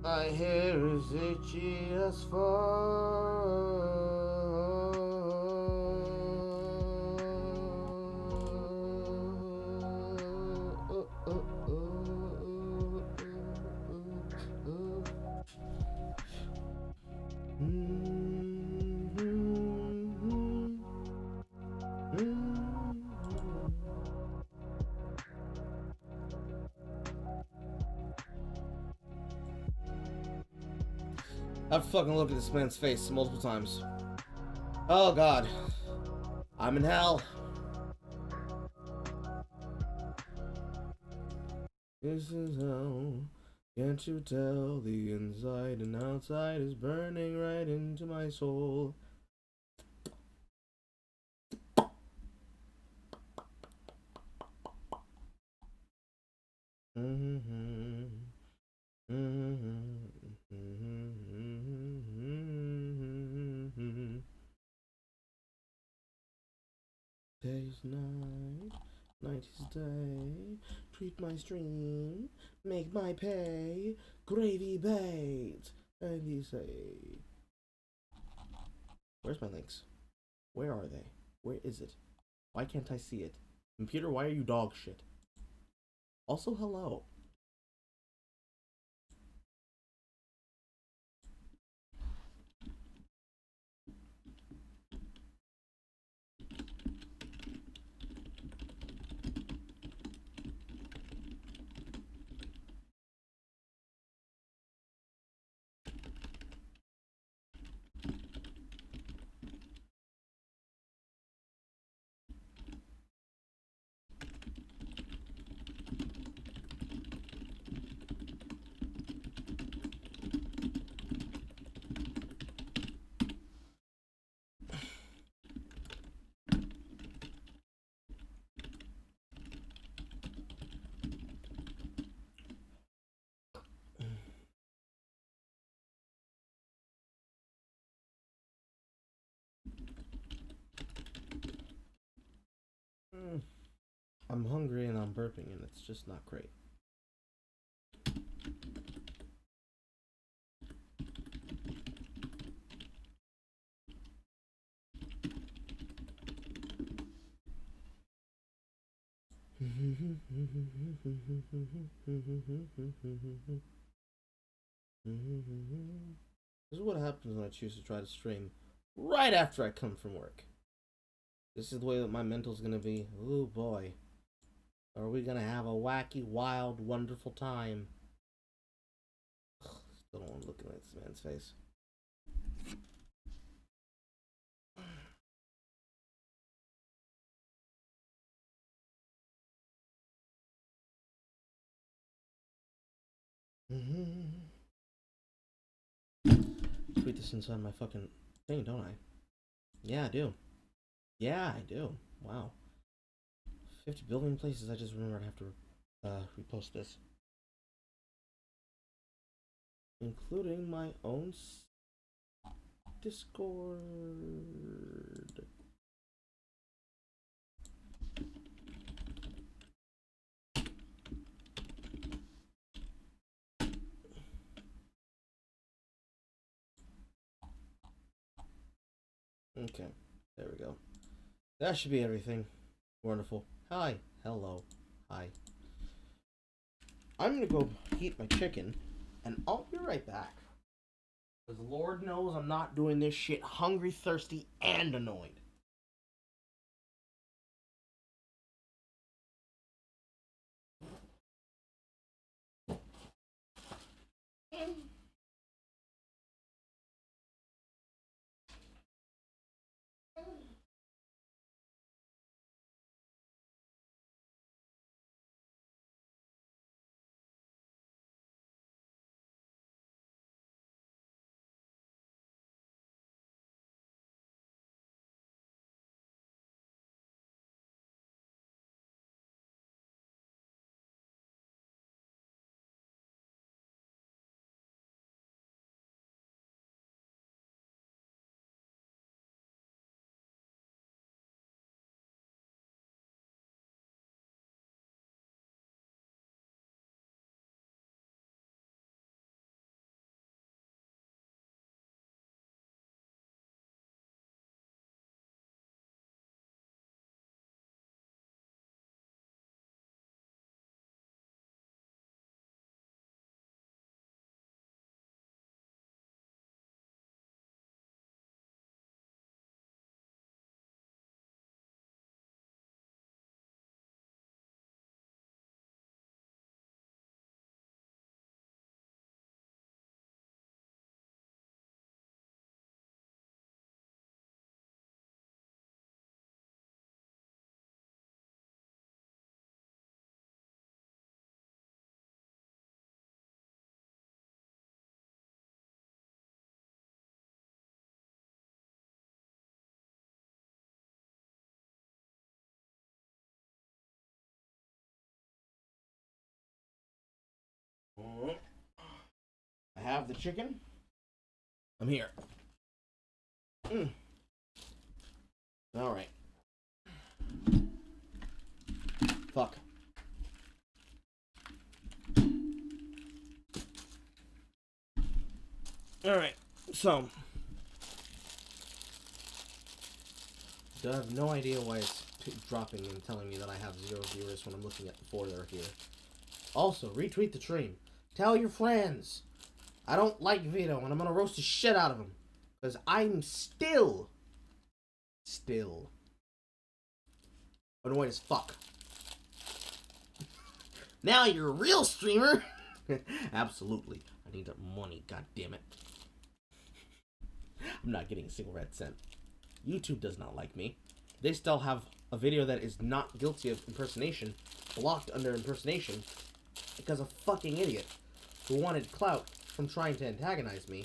My hair is itchy as fuck. I've fucking looked at this man's face multiple times. Oh god. I'm in hell. This is hell. Can't you tell the inside and outside is burning right into my soul? Day's night, night is day. Treat my stream, make my pay. Gravy bait. And you say, where's my links? Where are they? Where is it? Why can't I see it? Computer, why are you dog shit? Also, hello. I'm hungry and I'm burping and it's just not great. This is what happens when I choose to try to stream right after I come from work. This is the way that my mental's gonna be. Oh boy. Are we gonna have a wacky, wild, wonderful time? Still don't want to look at this man's face. Tweet this inside my fucking thing, don't I? Yeah, I do. Yeah, I do. Wow. 50 billion places. I just remembered I have to repost this. Including my own Discord. Okay, there we go. That should be everything. Wonderful. Hi. Hello. Hi. I'm gonna go heat my chicken, and I'll be right back. Because Lord knows I'm not doing this shit hungry, thirsty, and annoyed. have the chicken. I'm here. Alright. Fuck. Alright, so. I have no idea why it's dropping and telling me that I have 0 viewers when I'm looking at the 4 that are here. Also, retweet the stream. Tell your friends. I don't like Vito, and I'm gonna roast the shit out of him. Because I'm still annoyed as fuck. Now you're a real streamer. Absolutely. I need that money, god damn it. I'm not getting a single red cent. YouTube does not like me. They still have a video that is not guilty of impersonation blocked under impersonation because a fucking idiot who wanted clout from trying to antagonize me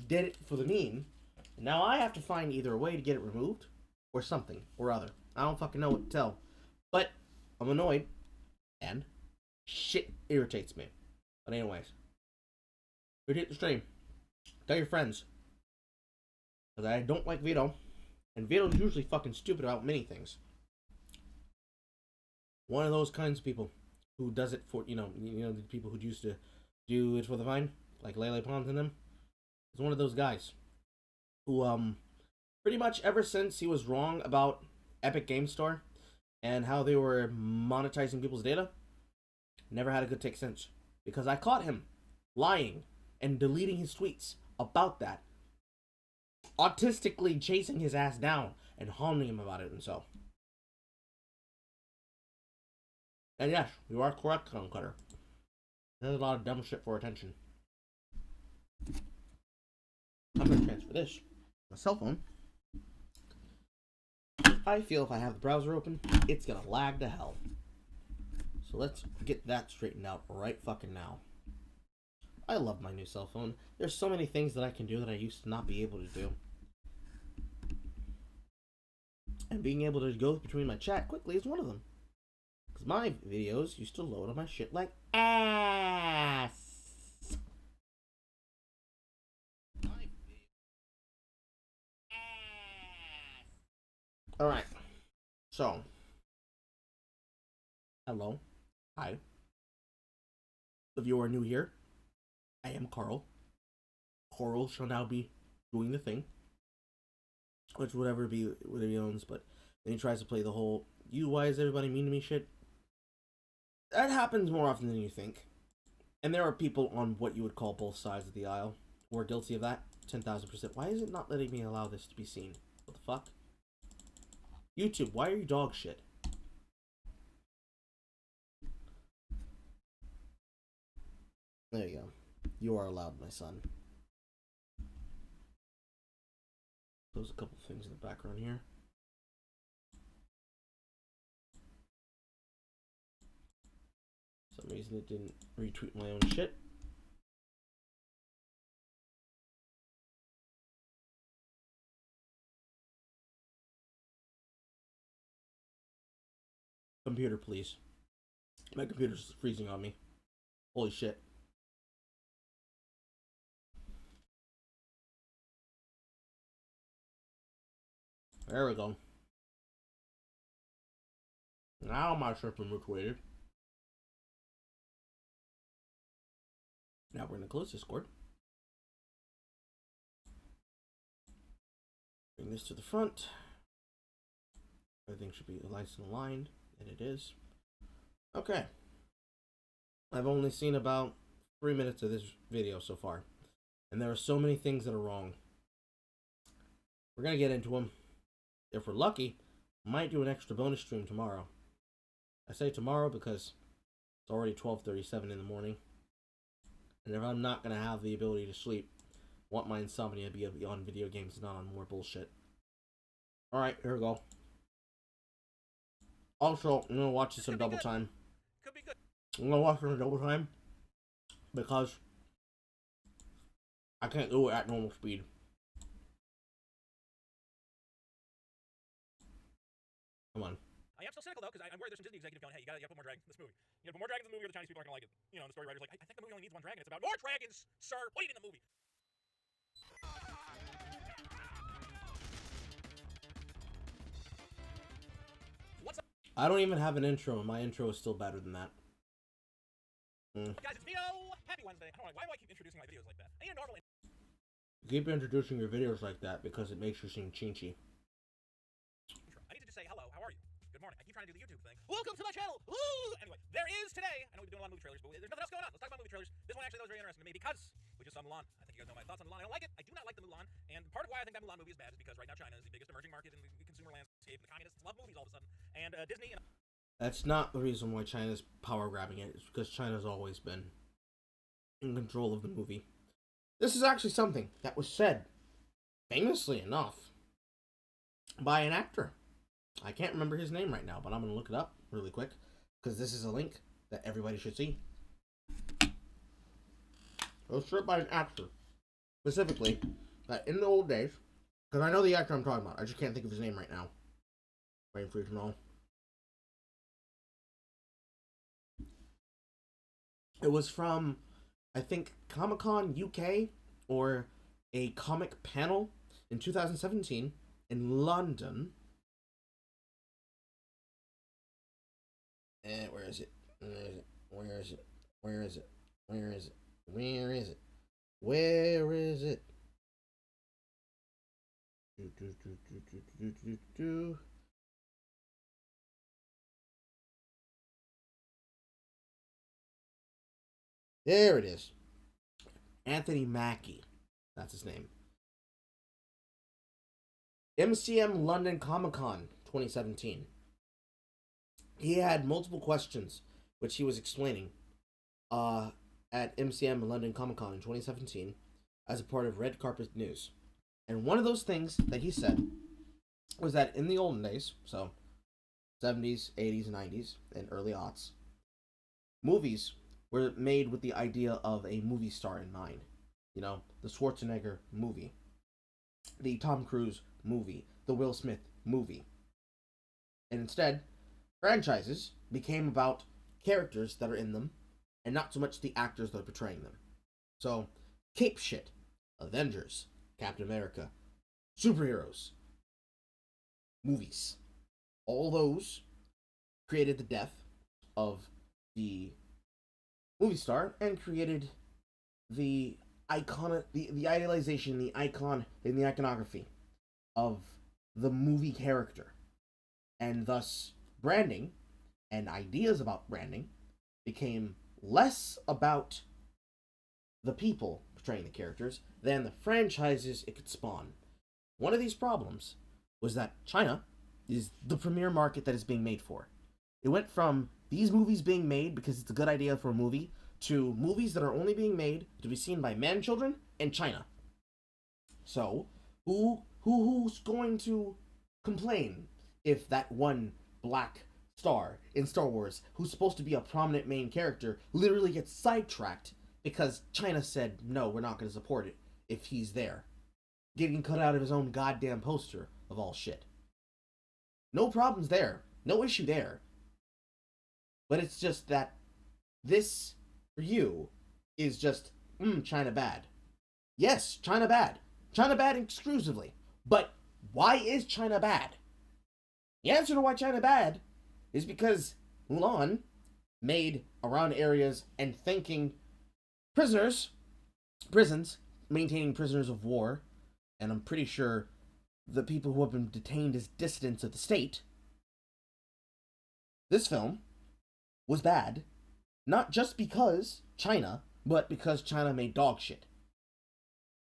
did it for the meme. And now I have to find either a way to get it removed or something or other. I don't fucking know what to tell. But I'm annoyed and shit irritates me. But anyways, retweet the stream. Tell your friends. Because I don't like Vito. And Vito's usually fucking stupid about many things. One of those kinds of people who does it for, the people who used to do it for the Vine, like Lele Pons and them. He's one of those guys who, pretty much ever since he was wrong about Epic Game Store and how they were monetizing people's data, never had a good take since. Because I caught him lying and deleting his tweets about that. Autistically chasing his ass down and haunting him about it and so. And yes, you are correct, Cone Cutter. There's a lot of dumb shit for attention. I'm gonna transfer this. My cell phone. I feel if I have the browser open, it's gonna lag to hell. So let's get that straightened out right fucking now. I love my new cell phone. There's so many things that I can do that I used to not be able to do. And being able to go between my chat quickly is one of them. Because my videos used to load on my shit like ass. Alright. So. Hello. Hi. If you are new here, I am Carl. Coral shall now be doing the thing. Which whatever he owns, but then he tries to play the whole, why is everybody mean to me shit? That happens more often than you think. And there are people on what you would call both sides of the aisle who are guilty of that. 10,000%. Why is it not letting me allow this to be seen? What the fuck? YouTube, why are you dog shit? There you go. You are allowed, my son. There's a couple things in the background here. For some reason it didn't retweet my own shit. Computer, please. My computer's freezing on me. Holy shit. There we go. Now my shit's been retweeted. Now we're gonna close Discord. Bring this to the front. Everything should be nice and aligned, and it is. Okay. I've only seen about 3 minutes of this video so far, and there are so many things that are wrong. We're gonna get into them. If we're lucky, I might do an extra bonus stream tomorrow. I say tomorrow because it's already 12:37 in the morning. And if I'm not going to have the ability to sleep, I want my insomnia to be on video games, not on more bullshit. Alright, here we go. Also, I'm going to watch this in double time. Could be good. I'm going to watch it in double time because I can't do it at normal speed. Come on. I am still cynical though, because I'm worried there's some Disney executive going, hey, you gotta put more dragons in this movie. You gotta put more dragons in the movie, or the Chinese people aren't gonna like it. You know, and the story writer's like, I think the movie only needs one dragon. It's about more dragons, sir. Put it in the movie. What's up, I don't even have an intro, and my intro is still better than that. guys? It's Vito. Happy Wednesday. I don't know why do I keep introducing my videos like that. I need a normal. You keep introducing your videos like that because it makes you seem chinchy. I need to just say hello. How are you? Good morning. I keep trying to do the YouTube thing. Welcome to my channel. Woo! Anyway, there is today. I know we've been doing a lot of movie trailers, but there's nothing else going on. Let's talk about movie trailers. This one actually that was very interesting to me because we just saw Mulan. I think you guys know my thoughts on Mulan. I don't like it. I do not like the Mulan, and part of why I think that Mulan movie is bad is because right now China is the biggest emerging market in the consumer landscape. The communists love movies all of a sudden, and Disney. That's not the reason why China's power grabbing it. It's because China's always been in control of the movie. This is actually something that was said, famously enough, by an actor. I can't remember his name right now, but I'm going to look it up really quick because this is a link that everybody should see. It was written by an actor, specifically, that in the old days, because I know the actor I'm talking about, I just can't think of his name right now. Waiting for you to know. It was from, I think, Comic-Con UK or a comic panel in 2017 in London. Where is it? Where is it? Where is it? Where is it? Where is it? Where is it? There it is. Anthony Mackie. That's his name. MCM London Comic Con 2017. He had multiple questions, which he was explaining at MCM London Comic Con in 2017 as a part of Red Carpet News. And one of those things that he said was that in the olden days, so 70s, 80s, 90s, and early aughts, movies were made with the idea of a movie star in mind. You know, the Schwarzenegger movie, the Tom Cruise movie, the Will Smith movie. And instead, franchises became about characters that are in them and not so much the actors that are portraying them. So, cape shit, Avengers, Captain America, superheroes, movies. All those created the death of the movie star and created the the idealization, the icon, and the iconography of the movie character. And thus, branding and ideas about branding became less about the people portraying the characters than the franchises it could spawn. One of these problems was that China is the premier market that is being made for. It went from these movies being made because it's a good idea for a movie to movies that are only being made to be seen by man children in China. So, who's going to complain if that one black star in Star Wars, who's supposed to be a prominent main character, literally gets sidetracked because China said, no, we're not going to support it if he's there. Getting cut out of his own goddamn poster, of all shit. No problems there. No issue there. But it's just that this, for you, is just, China bad. Yes, China bad. China bad exclusively. But why is China bad? The answer to why China bad is because Mulan made around areas and thinking prisons, maintaining prisoners of war, and I'm pretty sure the people who have been detained as dissidents of the state. This film was bad, not just because China, but because China made dog shit.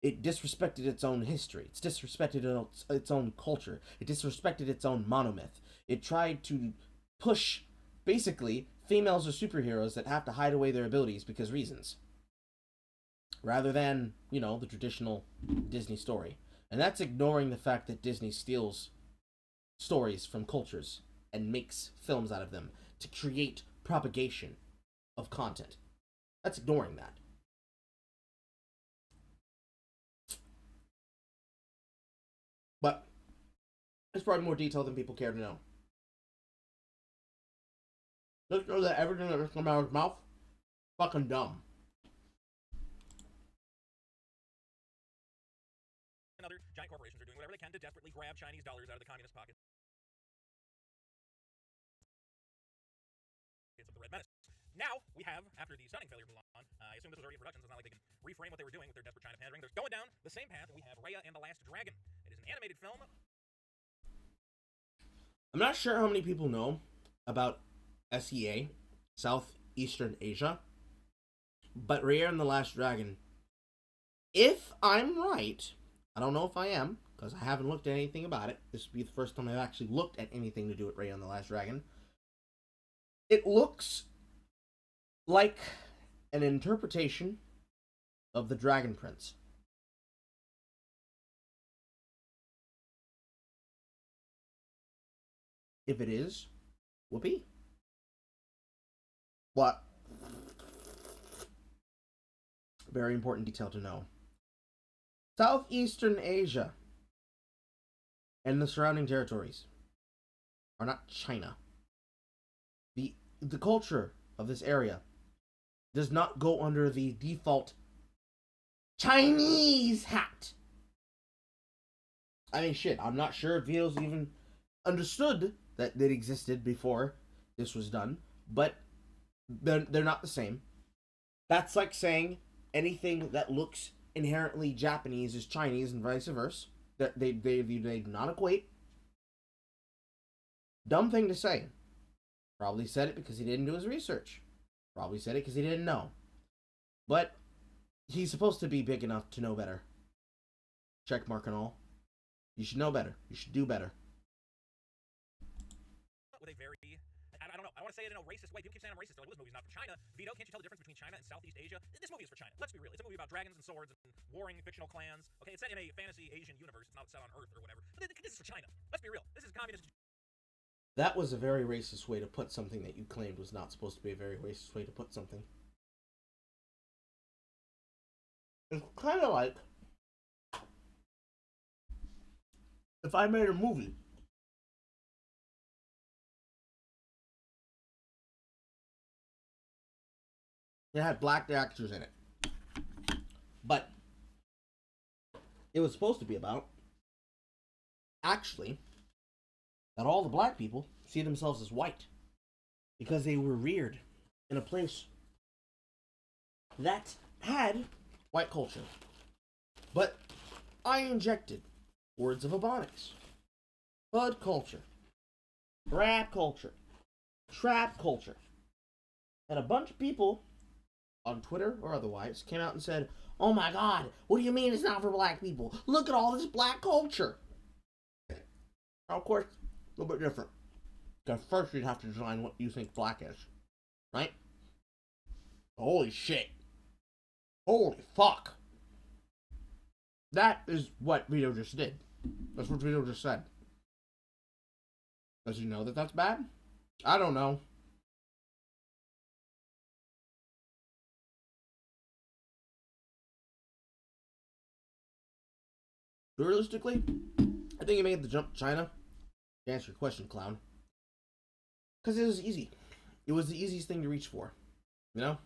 It disrespected its own history. It disrespected its own culture. It disrespected its own monomyth. It tried to push, basically, females are superheroes that have to hide away their abilities because reasons. Rather than, the traditional Disney story. And that's ignoring the fact that Disney steals stories from cultures and makes films out of them to create propagation of content. That's ignoring that. But it's probably more detail than people care to know. Just know that everything that just comes out of his mouth, fucking dumb. And other giant corporations are doing whatever they can to desperately grab Chinese dollars out of the communist pockets of the Red Menace. Now, we have, after the stunning failure of Mulan, I assume this was already in production, so it's not like they can reframe what they were doing with their desperate China pandering. They're going down the same path, and we have Raya and the Last Dragon. It is an animated film. I'm not sure how many people know about SEA, Southeastern Asia, but Raya and the Last Dragon, if I'm right, I don't know if I am, because I haven't looked at anything about it. This would be the first time I've actually looked at anything to do with Raya and the Last Dragon. It looks like an interpretation of the Dragon Prince. If it is, whoopee. What? Very important detail to know. Southeastern Asia and the surrounding territories are not China. The culture of this area does not go under the default Chinese hat. I mean, shit, I'm not sure if Vito's even understood that it existed before this was done, but they're not the same. That's like saying anything that looks inherently Japanese is Chinese and vice versa. They do not equate. Dumb thing to say. Probably said it because he didn't do his research. Probably said it because he didn't know. But he's supposed to be big enough to know better. Check mark and all. You should know better. You should do better. With a very, I don't know, I want to say it in a racist way. People keep saying I'm racist. They're like, well, this movie's not for China. Vito, can't you tell the difference between China and Southeast Asia? This movie is for China. Let's be real. It's a movie about dragons and swords and warring fictional clans. Okay, it's set in a fantasy Asian universe. It's not set on Earth or whatever. But this is for China. Let's be real. This is communist. That was a very racist way to put something that you claimed was not supposed to be a very racist way to put something. It's kind of like if I made a movie that had black actors in it, but it was supposed to be about actually that all the black people see themselves as white because they were reared in a place that had white culture. But I injected words of Ebonics, bud culture, rap culture, trap culture, and a bunch of people on Twitter or otherwise came out and said, "Oh my God, what do you mean it's not for black people? Look at all this black culture." Now, of course, a little bit different. Because first you'd have to design what you think black is. Right? Holy shit. Holy fuck. That is what Vito just did. That's what Vito just said. Does he know that that's bad? I don't know. Realistically, I think he made the jump to China. To answer your question, clown. Because it was easy. It was the easiest thing to reach for. You know?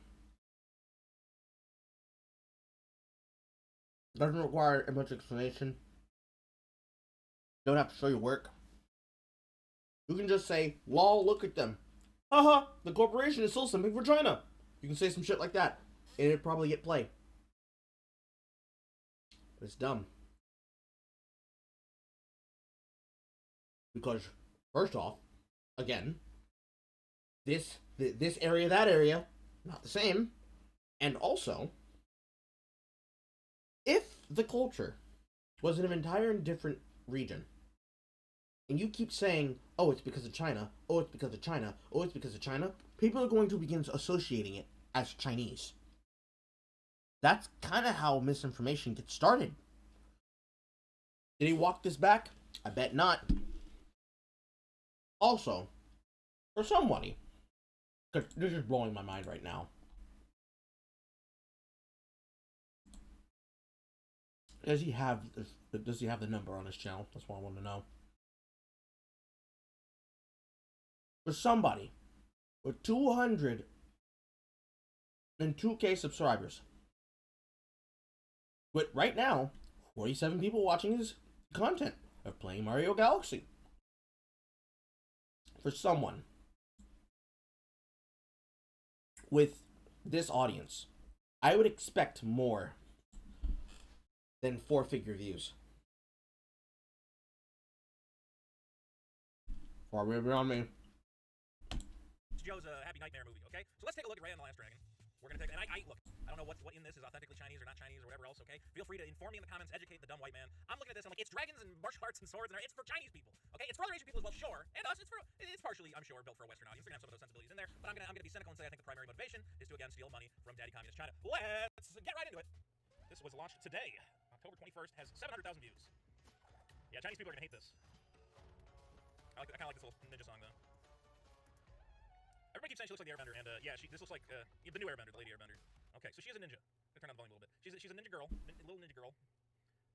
It doesn't require a bunch of explanation. Don't have to show your work. You can just say, "Lol, look at them. Haha, the corporation is still something for China." You can say some shit like that, and it'd probably get play. But it's dumb. Because, first off, again, this area, that area, not the same. And also, if the culture was in an entirely different region, and you keep saying, "Oh, it's because of China, oh, it's because of China, oh, it's because of China," people are going to begin associating it as Chinese. That's kind of how misinformation gets started. Did he walk this back? I bet not. Also, for somebody, because this is blowing my mind right now, does he have the number on his channel? That's what I want to know. For somebody with 202K subscribers. With right now, 47 people watching his content of playing Mario Galaxy. For someone with this audience, I would expect more than 4-figure views. Far way beyond me. Joe's Happy Nightmare movie, okay? So let's take a look at Raya and the Last Dragon. We're gonna take, and look, I don't know what in this is authentically Chinese or not Chinese or whatever else, okay? Feel free to inform me in the comments, educate the dumb white man. I'm looking at this, I'm like, it's dragons and martial arts and swords, and it's for Chinese people, okay? It's for other Asian people as well, sure, and us. It's partially, I'm sure, built for a Western audience. They're gonna have some of those sensibilities in there, but I'm gonna be cynical and say I think the primary motivation is to again steal money from daddy communist China. Let's get right into it. This was launched today, October 21st, has 700,000 views. Yeah, Chinese people are gonna hate this. I kind of like this little ninja song though. Everybody keeps saying she looks like the Airbender, and yeah, this looks like the new Airbender, the Lady Airbender. Okay, so she is a ninja. I'm gonna turn on the volume a little bit. She's a ninja girl, little ninja girl.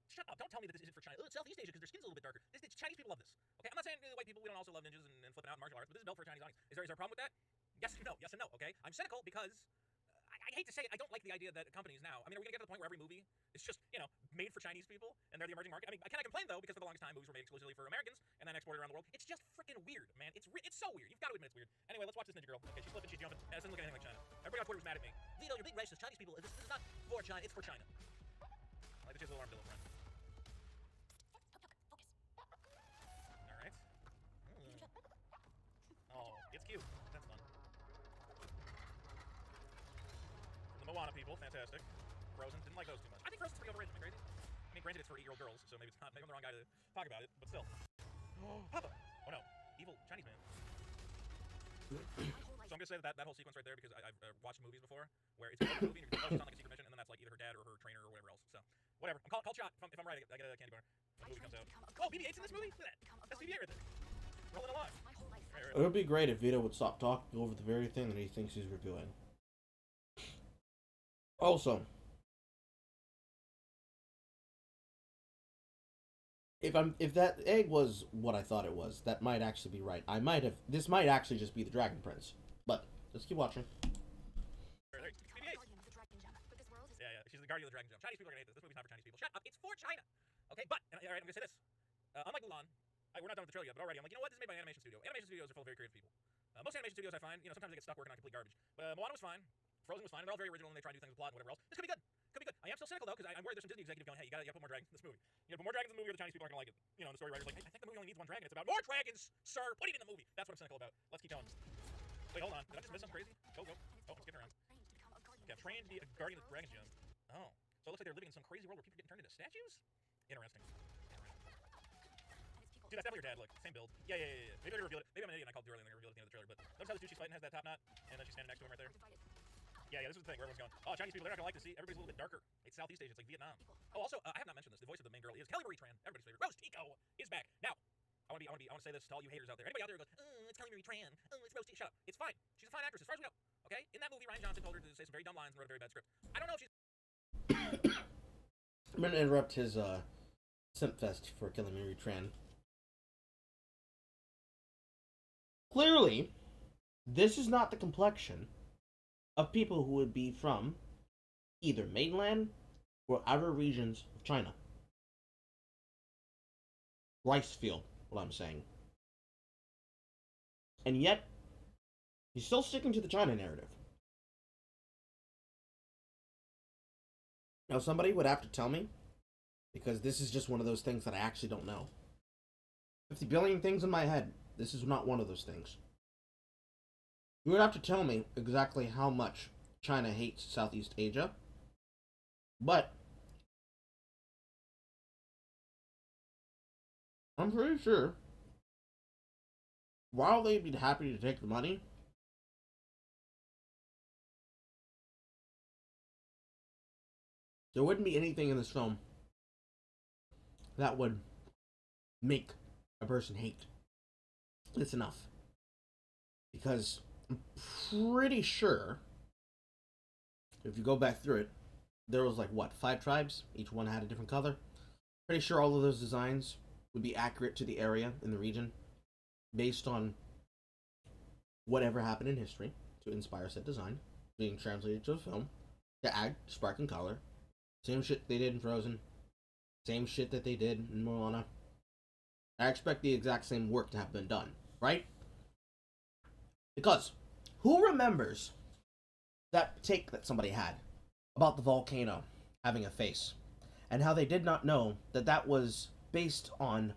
Shut up! Don't tell me that this isn't for China. It's Southeast Asia because their skin's a little bit darker. Chinese people love this. Okay, I'm not saying white people we don't also love ninjas and flipping out in martial arts, but this is built for a Chinese audience. Is there a problem with that? Yes and no. Yes and no. Okay, I'm cynical because I hate to say it, I don't like the idea that companies now. I mean, are we gonna get to the point where every movie is just made for Chinese people and they're the emerging market? I mean, I cannot complain though because for the longest time movies were made exclusively for Americans and then exported around the world. It's just freaking weird, man. It's so weird. You've got to admit it's weird. Anyway, let's watch this ninja girl. Okay, she's flipping, she's jumping. It doesn't look anything like China. Everybody on Twitter was mad at me. Vito, you're big racist. Chinese people. This is not for China. It's for China. I like that she has a little armadillo friend. All right. Oh, it's cute. That's fun. The Moana people, fantastic. Frozen, didn't like those too much. I think Frozen's pretty overrated. Am I crazy? I mean, granted, it's for 8-year-old girls, so maybe it's not. Maybe I'm the wrong guy to talk about it, but still. Papa! Oh no, evil Chinese man. So I'm gonna say that whole sequence right there because I've watched movies before where it's a movie and you're on like a secret mission and then that's like either her dad or her trainer or whatever else. So whatever. I'm called shot. If I'm right, I get a candy bar when the movie comes out. Oh, BB-8's in this movie. Look at that. That's BB-8 right there. Rolling along. It would be great if Vito would stop talking over the very thing that he thinks he's reviewing. Also, if that egg was what I thought it was, that might actually be right. This might actually just be the Dragon Prince. But let's keep watching. Yeah, she's the guardian of the Dragon Gem. Chinese people are gonna hate this. This movie's not for Chinese people. Shut up, it's for China. Okay, but alright, I'm gonna say this. Unlike Mulan, we're not done with the trailer yet, but already I'm like, you know what? This is made by an animation studio. Animation studios are full of very creative people. Most animation studios I find, sometimes they get stuck working on complete garbage. But Moana was fine. Frozen was fine. They're all very original and they try to do things with plot and whatever else. This could be good. Could be good. I am still cynical though because I'm worried there's some Disney executive going, hey, you gotta put more dragons in this movie. You gotta put more dragons in the movie or the Chinese people aren't gonna like it. The story writer's like, I think the movie only needs one dragon. It's about more dragons, sir. Put it in the movie. That's what I'm cynical about. Let's keep going. Wait, hold on. Did I just miss something crazy? Go. Oh, I'm skipping around. Yeah, trained to be a guardian of the Dragon Gem. Oh, so it looks like they're living in some crazy world where people are getting turned into statues. Interesting. Dude, that's definitely your dad. Look, same build. Yeah. Maybe I revealed it. Maybe I'm an idiot and I called it too early and I revealed it at the end of the trailer. But notice how this dude she's fighting has that top knot, and then she's standing next to him right there. Yeah, this is the thing where everyone's going, oh, Chinese people, they're not gonna like to see. Everybody's a little bit darker. It's Southeast Asia. It's like Vietnam. Oh, also, I have not mentioned this. The voice of the main girl is Kelly Marie Tran. Everybody's favorite. Rose Tico is back. Now, I want to say this to all you haters out there. Anybody out there who goes, oh, it's Kelly Marie Tran. Oh, it's Rose Tico. Shut up. It's fine. She's a fine actress as far as we know. Okay? In that movie, Ryan Johnson told her to say some very dumb lines and wrote a very bad script. I don't know if she's. I'm gonna interrupt his simp fest for Kelly Marie Tran. Clearly, this is not the complexion of people who would be from either mainland or outer regions of China. Rice field, what I'm saying. And yet, he's still sticking to the China narrative. Now, somebody would have to tell me, because this is just one of those things that I actually don't know. 50 billion things in my head, this is not one of those things. You would have to tell me exactly how much China hates Southeast Asia, but I'm pretty sure while they'd be happy to take the money, there wouldn't be anything in this film that would make a person hate this enough. Because I'm pretty sure, if you go back through it, there was like, what, 5 tribes? Each one had a different color. Pretty sure all of those designs would be accurate to the area in the region, based on whatever happened in history to inspire said design being translated to a film to add spark and color. Same shit they did in Frozen. Same shit that they did in Moana. I expect the exact same work to have been done, right? Because who remembers that take that somebody had about the volcano having a face and how they did not know that that was based on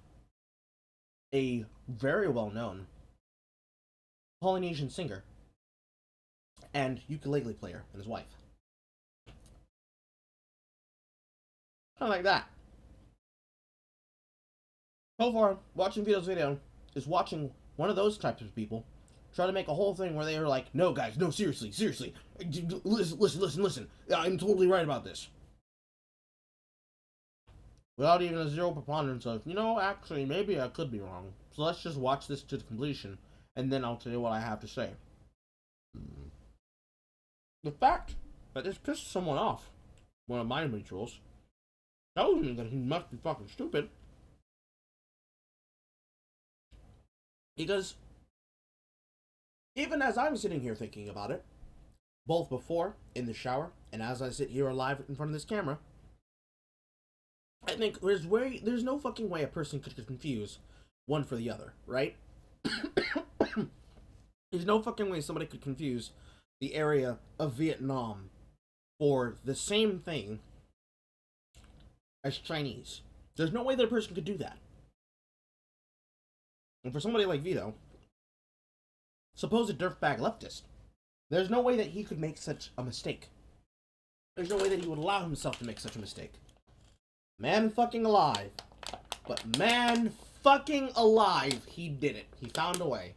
a very well-known Polynesian singer and ukulele player and his wife. Kind of like that. So far, watching Vito's video is watching one of those types of people try to make a whole thing where they are like, no guys, no, seriously, listen, I'm totally right about this. Without even a zero preponderance of, actually, maybe I could be wrong. So let's just watch this to completion, and then I'll tell you what I have to say. The fact that this pissed someone off, one of my mutuals, tells me that he must be fucking stupid. Because even as I'm sitting here thinking about it, both before, in the shower, and as I sit here alive in front of this camera, I think there's no fucking way a person could confuse one for the other, right? There's no fucking way somebody could confuse the area of Vietnam for the same thing as Chinese. There's no way that a person could do that. And for somebody like Vito, supposed dirtbag leftist, there's no way that he could make such a mistake. There's no way that he would allow himself to make such a mistake. Man fucking alive. But man fucking alive, he did it. He found a way.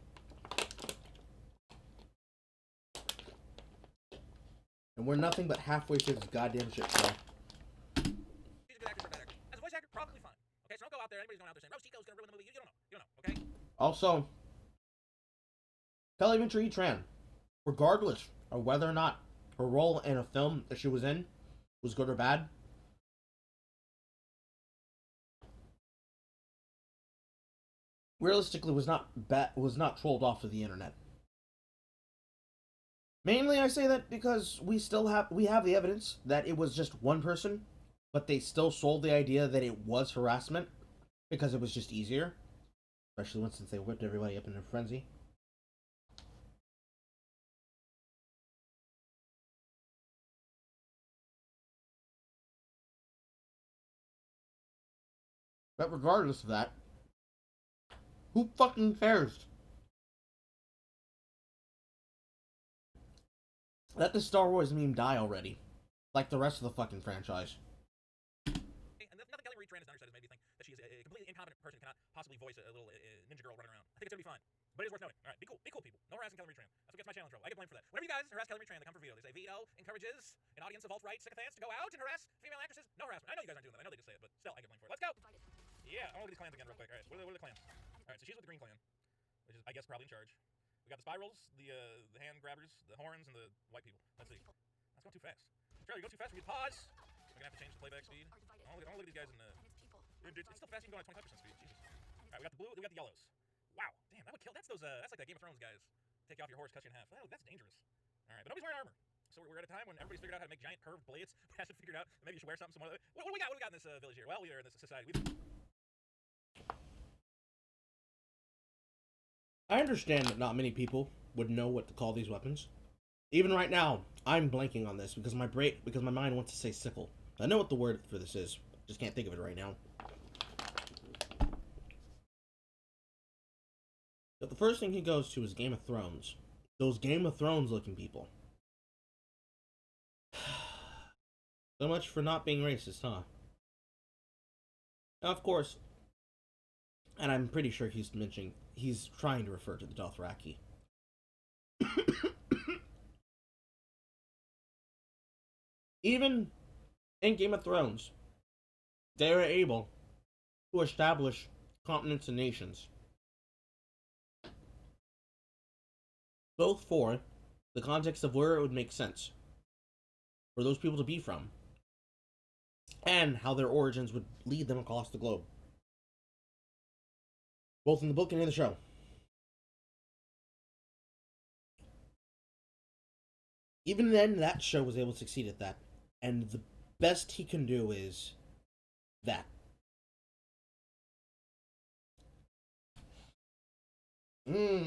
And we're nothing but halfway through this goddamn shit show. He's a good actor for a bad actor. As a voice actor, probably fine. Okay, so don't go out there. Anybody's going out there saying, Rose Tico's gonna ruin the movie. You don't know. You don't know, okay? Also, Kelly Minter Tran, regardless of whether or not her role in a film that she was in was good or bad, realistically was not trolled off of the internet. Mainly, I say that because we have the evidence that it was just one person, but they still sold the idea that it was harassment because it was just easier, especially since they whipped everybody up in a frenzy. But regardless of that, who fucking cares? Let the Star Wars meme die already. Like the rest of the fucking franchise. And nothing Kelly Marie Tran has done or said has made me think that she is a completely incompetent person who cannot possibly voice a little ninja girl running around. I think it's gonna be fine. But it is worth noting. Alright, be cool people. No harassing Kelly Marie Tran. That's what gets my channel in trouble. I get blamed for that. Whenever you guys harass Kelly Marie Tran, they come for Vito. They say Vito encourages an audience of alt-right sycophants to go out and harass female actresses. No harassment. I know you guys aren't doing that. I know they just say it, but still, I get blamed for it. Let's go! Yeah, I want to look at these clans again real quick. Alright, so what are the clans? Alright, so she's with the Green Clan, which is, I guess, probably in charge. We got the spirals, the hand grabbers, the horns, and the white people. Let's see. That's going too fast. Charlie, you go too fast. We need to pause. We're gonna have to change the playback speed. I want to look at these guys in the. It's still fast. You can go at 25% speed. Jesus. All right, we got the blue. We got the yellows. Wow, damn, that would kill. That's those. That's like the Game of Thrones guys. Take you off your horse, cut you in half. Oh, that's dangerous. All right, but nobody's wearing armor. So we're at a time when everybody's figured out how to make giant curved blades. We haven't figured out. Maybe you should wear something. What do we got? What do we got in this village here? Well, we are in this society. I understand that not many people would know what to call these weapons. Even right now, I'm blanking on this because my mind wants to say sickle. I know what the word for this is, just can't think of it right now. But the first thing he goes to is Game of Thrones. Those Game of Thrones looking people. So much for not being racist, huh? Now, of course, and I'm pretty sure he's trying to refer to the Dothraki. Even in Game of Thrones, they are able to establish continents and nations. Both for the context of where it would make sense for those people to be from, and how their origins would lead them across the globe. Both in the book and in the show. Even then, that show was able to succeed at that. And the best he can do is that. Develop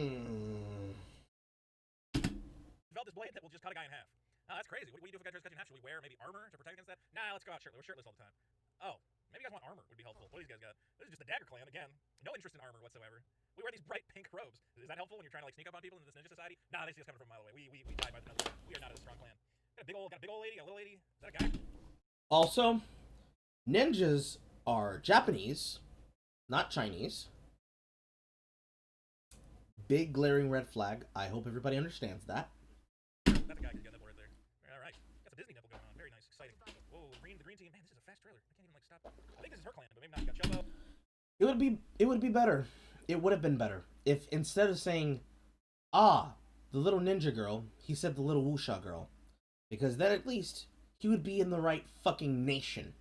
this blade that will just cut a guy in half. Oh, that's crazy. What do you do if a guy tries to cut you in half? Should we wear maybe armor to protect against that? Nah, let's go out shirtless. We're shirtless all the time. Oh, maybe you guys want armor would be helpful. What do these guys got? This is just the Dagger Clan again. No interest in armor whatsoever. We wear these bright pink robes. Is that helpful when you're trying to like sneak up on people in this ninja society? Nah, they see us coming from a mile away. We die by the nose. We are not a strong clan. Got a big old lady, a little lady. Is that a guy? Also, ninjas are Japanese, not Chinese. Big glaring red flag. I hope everybody understands that. That's a guy who got that word there. All right. Got some Disney nipple going on. Very nice. Exciting. Whoa, the green team. Man, this is a fast trailer. I can't even like stop. I think this is her clan, but maybe not. You got Chumbo. It would be better. It would have been better if instead of saying, "Ah, the little ninja girl," he said the little wuxia girl, because then at least he would be in the right fucking nation.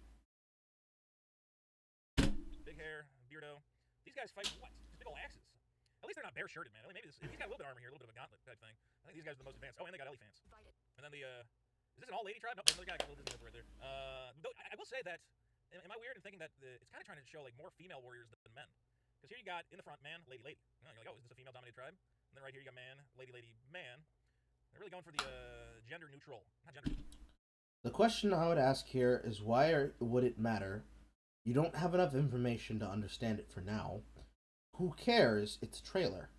Big hair, beardo. These guys fight what? Just big old axes. At least they're not bare-shirted, man. Maybe he's got a little bit of armor here, a little bit of a gauntlet type thing. I think these guys are the most advanced. Oh, and they got elephants. And then is this an all-lady tribe? Nope, another guy got a little Disney right there. Though I will say that, am I weird in thinking that it's kind of trying to show like more female warriors than men? Because here you got in the front man, lady, lady. You know, you're like, oh, is this a female-dominated tribe? And then right here you got man, lady, lady, man. They're really going for the gender neutral, not gender. The question I would ask here is would it matter? You don't have enough information to understand it for now. Who cares? It's a trailer.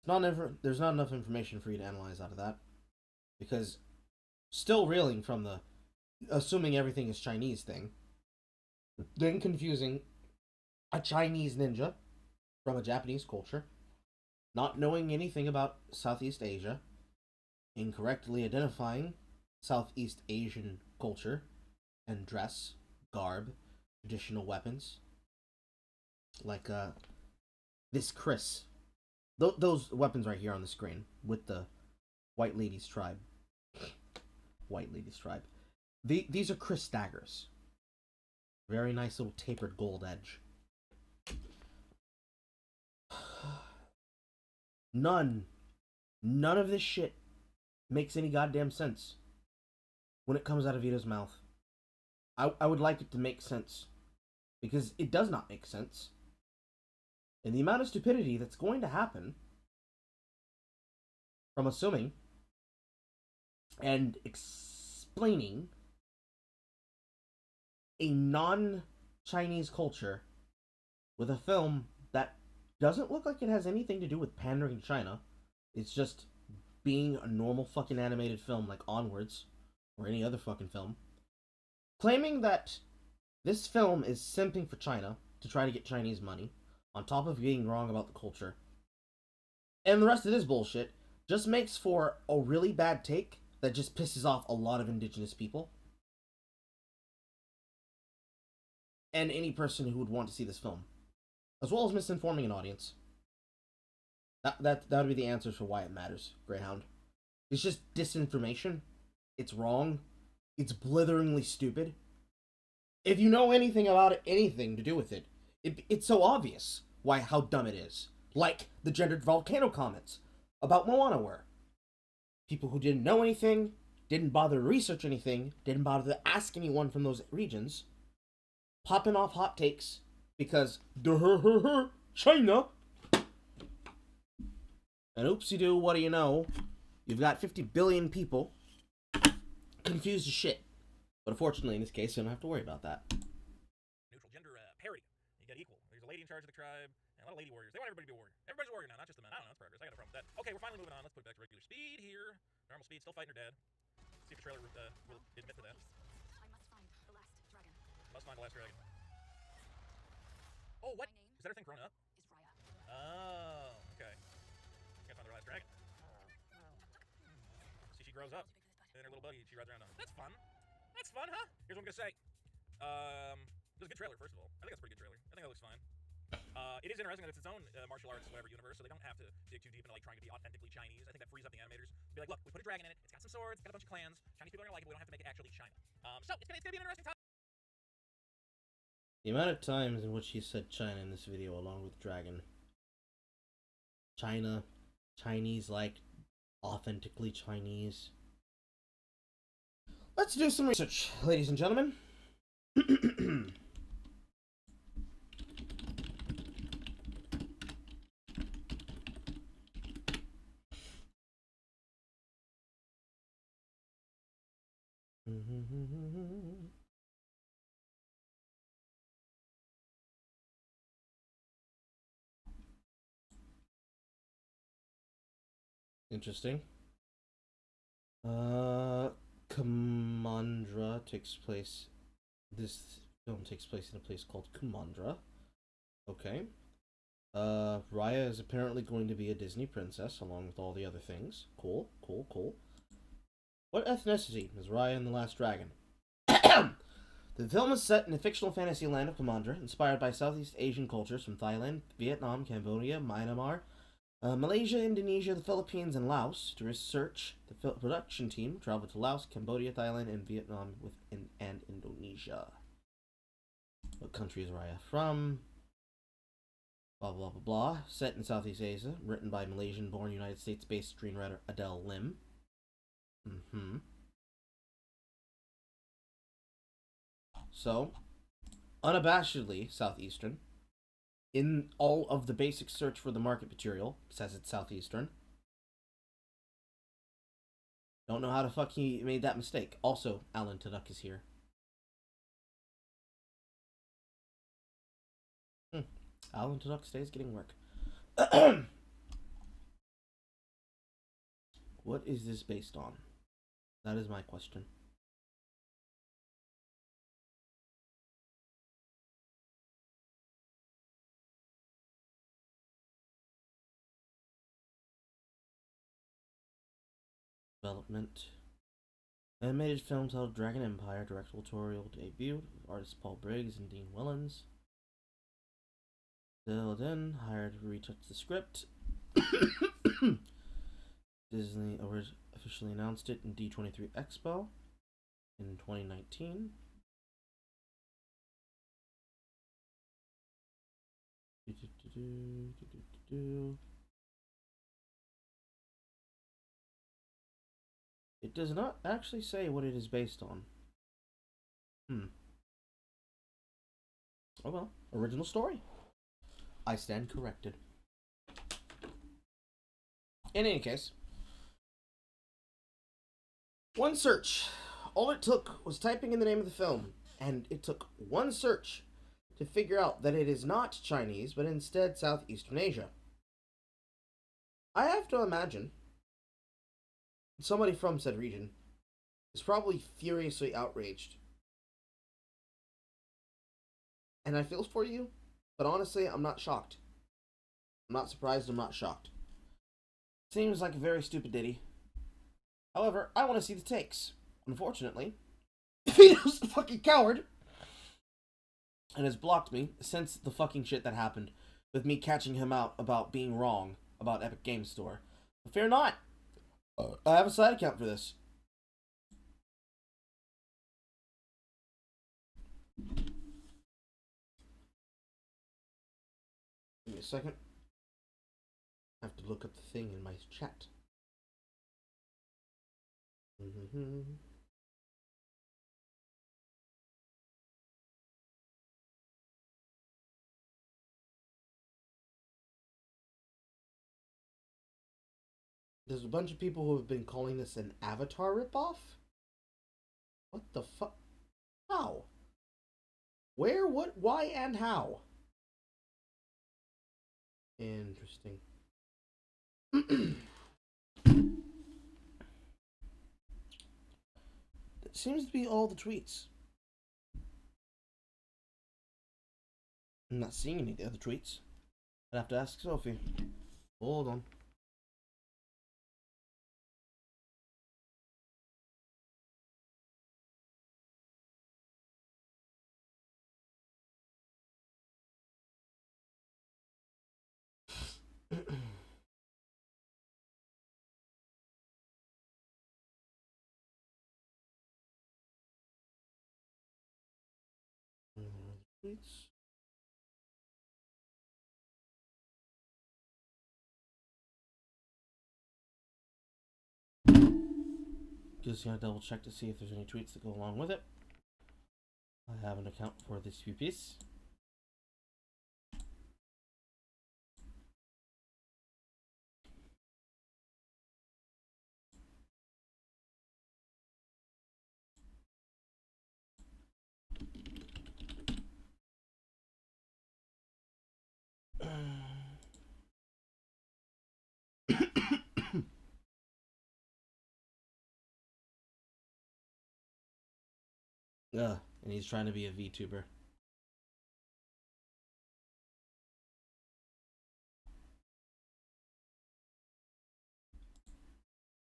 There's not enough information for you to analyze out of that. Because still reeling from the assuming everything is Chinese thing, then confusing a Chinese ninja from a Japanese culture, not knowing anything about Southeast Asia, incorrectly identifying Southeast Asian culture and dress, garb, traditional weapons, like this Chris. Those weapons right here on the screen with the White Ladies tribe. White Ladies tribe. These are Chris daggers. Very nice little tapered gold edge. None of this shit makes any goddamn sense when it comes out of Vito's mouth. I would like it to make sense, because it does not make sense. And the amount of stupidity that's going to happen from assuming and explaining a non-Chinese culture with a film that doesn't look like it has anything to do with pandering to China. It's just being a normal fucking animated film like Onwards or any other fucking film. Claiming that this film is simping for China to try to get Chinese money, on top of being wrong about the culture. And the rest of this bullshit just makes for a really bad take that just pisses off a lot of indigenous people. And any person who would want to see this film. As well as misinforming an audience. That would be the answers for why it matters, Greyhound. It's just disinformation. It's wrong. It's blitheringly stupid. If you know anything about it, anything to do with it, it's so obvious how dumb it is. Like the gendered volcano comments about Moana were. People who didn't know anything, didn't bother to research anything, didn't bother to ask anyone from those regions, popping off hot takes because China. And oopsie-doo, what do you know? You've got 50 billion people confused as shit. But unfortunately, in this case, you don't have to worry about that. Neutral gender parity. You get equal. There's a lady in charge of the tribe, and a lot of lady warriors. They want everybody to be a warrior. Everybody's a warrior now, not just the men. I don't know, that's progress. I got no problem with that. Okay, we're finally moving on. Let's put it back to regular speed here. Normal speed, still fighting her dad. See if the trailer will admit to that. I must find the last dragon. Must find the last dragon. Oh, what? Is that her thing grown up? Is Raya. Oh, okay. Gotta find the last dragon. See, she grows up. And then her little buggy, she rides around on. That's fun. That's fun, huh? Here's what I'm gonna say. It was a good trailer, first of all. I think that's a pretty good trailer. I think that looks fine. It is interesting that it's its own martial arts, whatever universe, so they don't have to dig too deep into like trying to be authentically Chinese. I think that frees up the animators to be like, look, we put a dragon in it. It's got some swords. It's got a bunch of clans. Chinese people are gonna like it. But we don't have to make it actually China. So it's gonna be an interesting time. The amount of times in which he said China in this video along with dragon. China, Chinese, like authentically Chinese. Let's do some research, ladies and gentlemen. Interesting. Kumandra takes place. This film takes place in a place called Kumandra. Okay. Raya is apparently going to be a Disney princess along with all the other things. Cool, cool, cool. What ethnicity is Raya in The Last Dragon? The film is set in the fictional fantasy land of Kumandra, inspired by Southeast Asian cultures from Thailand, Vietnam, Cambodia, Myanmar, Malaysia, Indonesia, the Philippines, and Laos. To research, the production team traveled to Laos, Cambodia, Thailand, and Vietnam and Indonesia. What country is Raya from? Blah, blah, blah, blah. Set in Southeast Asia, written by Malaysian-born, United States-based screenwriter Adele Lim. So, unabashedly Southeastern. In all of the basic search for the market material, says it's Southeastern. Don't know how the fuck he made that mistake. Also, Alan Tudyk is here. Alan Tudyk stays getting work. What is this based on? That is my question. Development. Animated film titled Dragon Empire, directorial debut of artists Paul Briggs and Dean Wellens. Then hired to retouch the script. Disney officially announced it in D23 Expo in 2019. It does not actually say what it is based on. Oh well, original story. I stand corrected. In any case, one search. All it took was typing in the name of the film, and it took one search to figure out that it is not Chinese, but instead Southeastern Asia. I have to imagine somebody from said region is probably furiously outraged. And I feel for you, but honestly, I'm not shocked. I'm not surprised, I'm not shocked. Seems like a very stupid ditty. However, I want to see the takes. Unfortunately, Vito's a fucking coward and has blocked me since the fucking shit that happened with me catching him out about being wrong about Epic Games Store. But fear not, I have a side account for this. Give me a second. I have to look up the thing in my chat. There's a bunch of people who have been calling this an Avatar ripoff. What the fuck? How? Where, what, why, and how? Interesting. That seems to be all the tweets. I'm not seeing any of the other tweets. I'd have to ask Sophie. Hold on. Tweets. Just gonna double check to see if there's any tweets that go along with it. I have an account for this piece. Ugh, and he's trying to be a VTuber.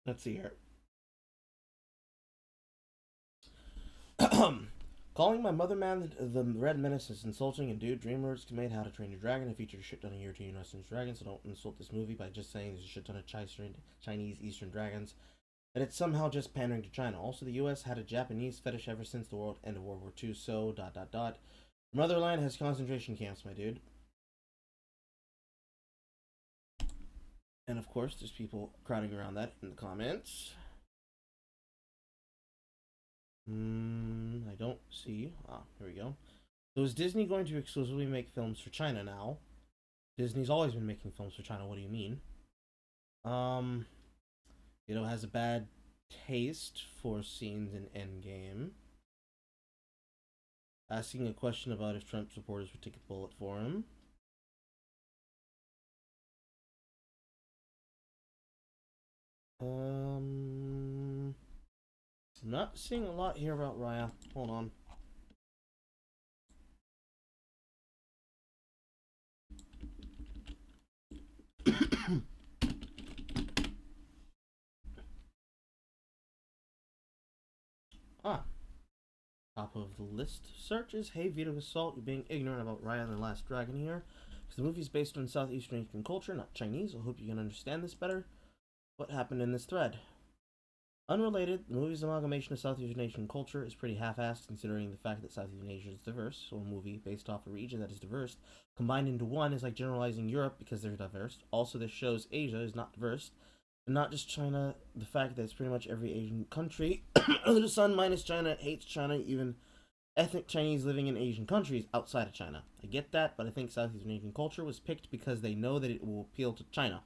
Let's see here. Calling my mother man the Red Menace is insulting, and dude, DreamWorks made How to Train Your Dragon and featured a shit ton of European Western dragons, so don't insult this movie by just saying there's a shit ton of Chinese Eastern dragons. And it's somehow just pandering to China. Also, the US had a Japanese fetish ever since the world end of World War II, so ... Motherland has concentration camps, my dude. And of course, there's people crowding around that in the comments. I don't see. Here we go. So is Disney going to exclusively make films for China now? Disney's always been making films for China. What do you mean? Vito has a bad taste for scenes in Endgame. Asking a question about if Trump supporters would take a bullet for him. I'm not seeing a lot here about Raya. Hold on. Top of the list. Search is, hey Vito Assault, you're being ignorant about Raya and the Last Dragon here. Because the movie's based on Southeastern Asian culture, not Chinese. I hope you can understand this better. What happened in this thread? Unrelated, the movie's amalgamation of Southeastern Asian culture is pretty half-assed considering the fact that Southeastern Asia is diverse, so a movie based off a region that is diverse combined into one is like generalizing Europe because they're diverse. Also, this shows Asia is not diverse, and not just China. The fact that it's pretty much every Asian country under the sun minus China hates China, even ethnic Chinese living in Asian countries outside of China. I get that, but I think Southeastern Asian culture was picked because they know that it will appeal to China.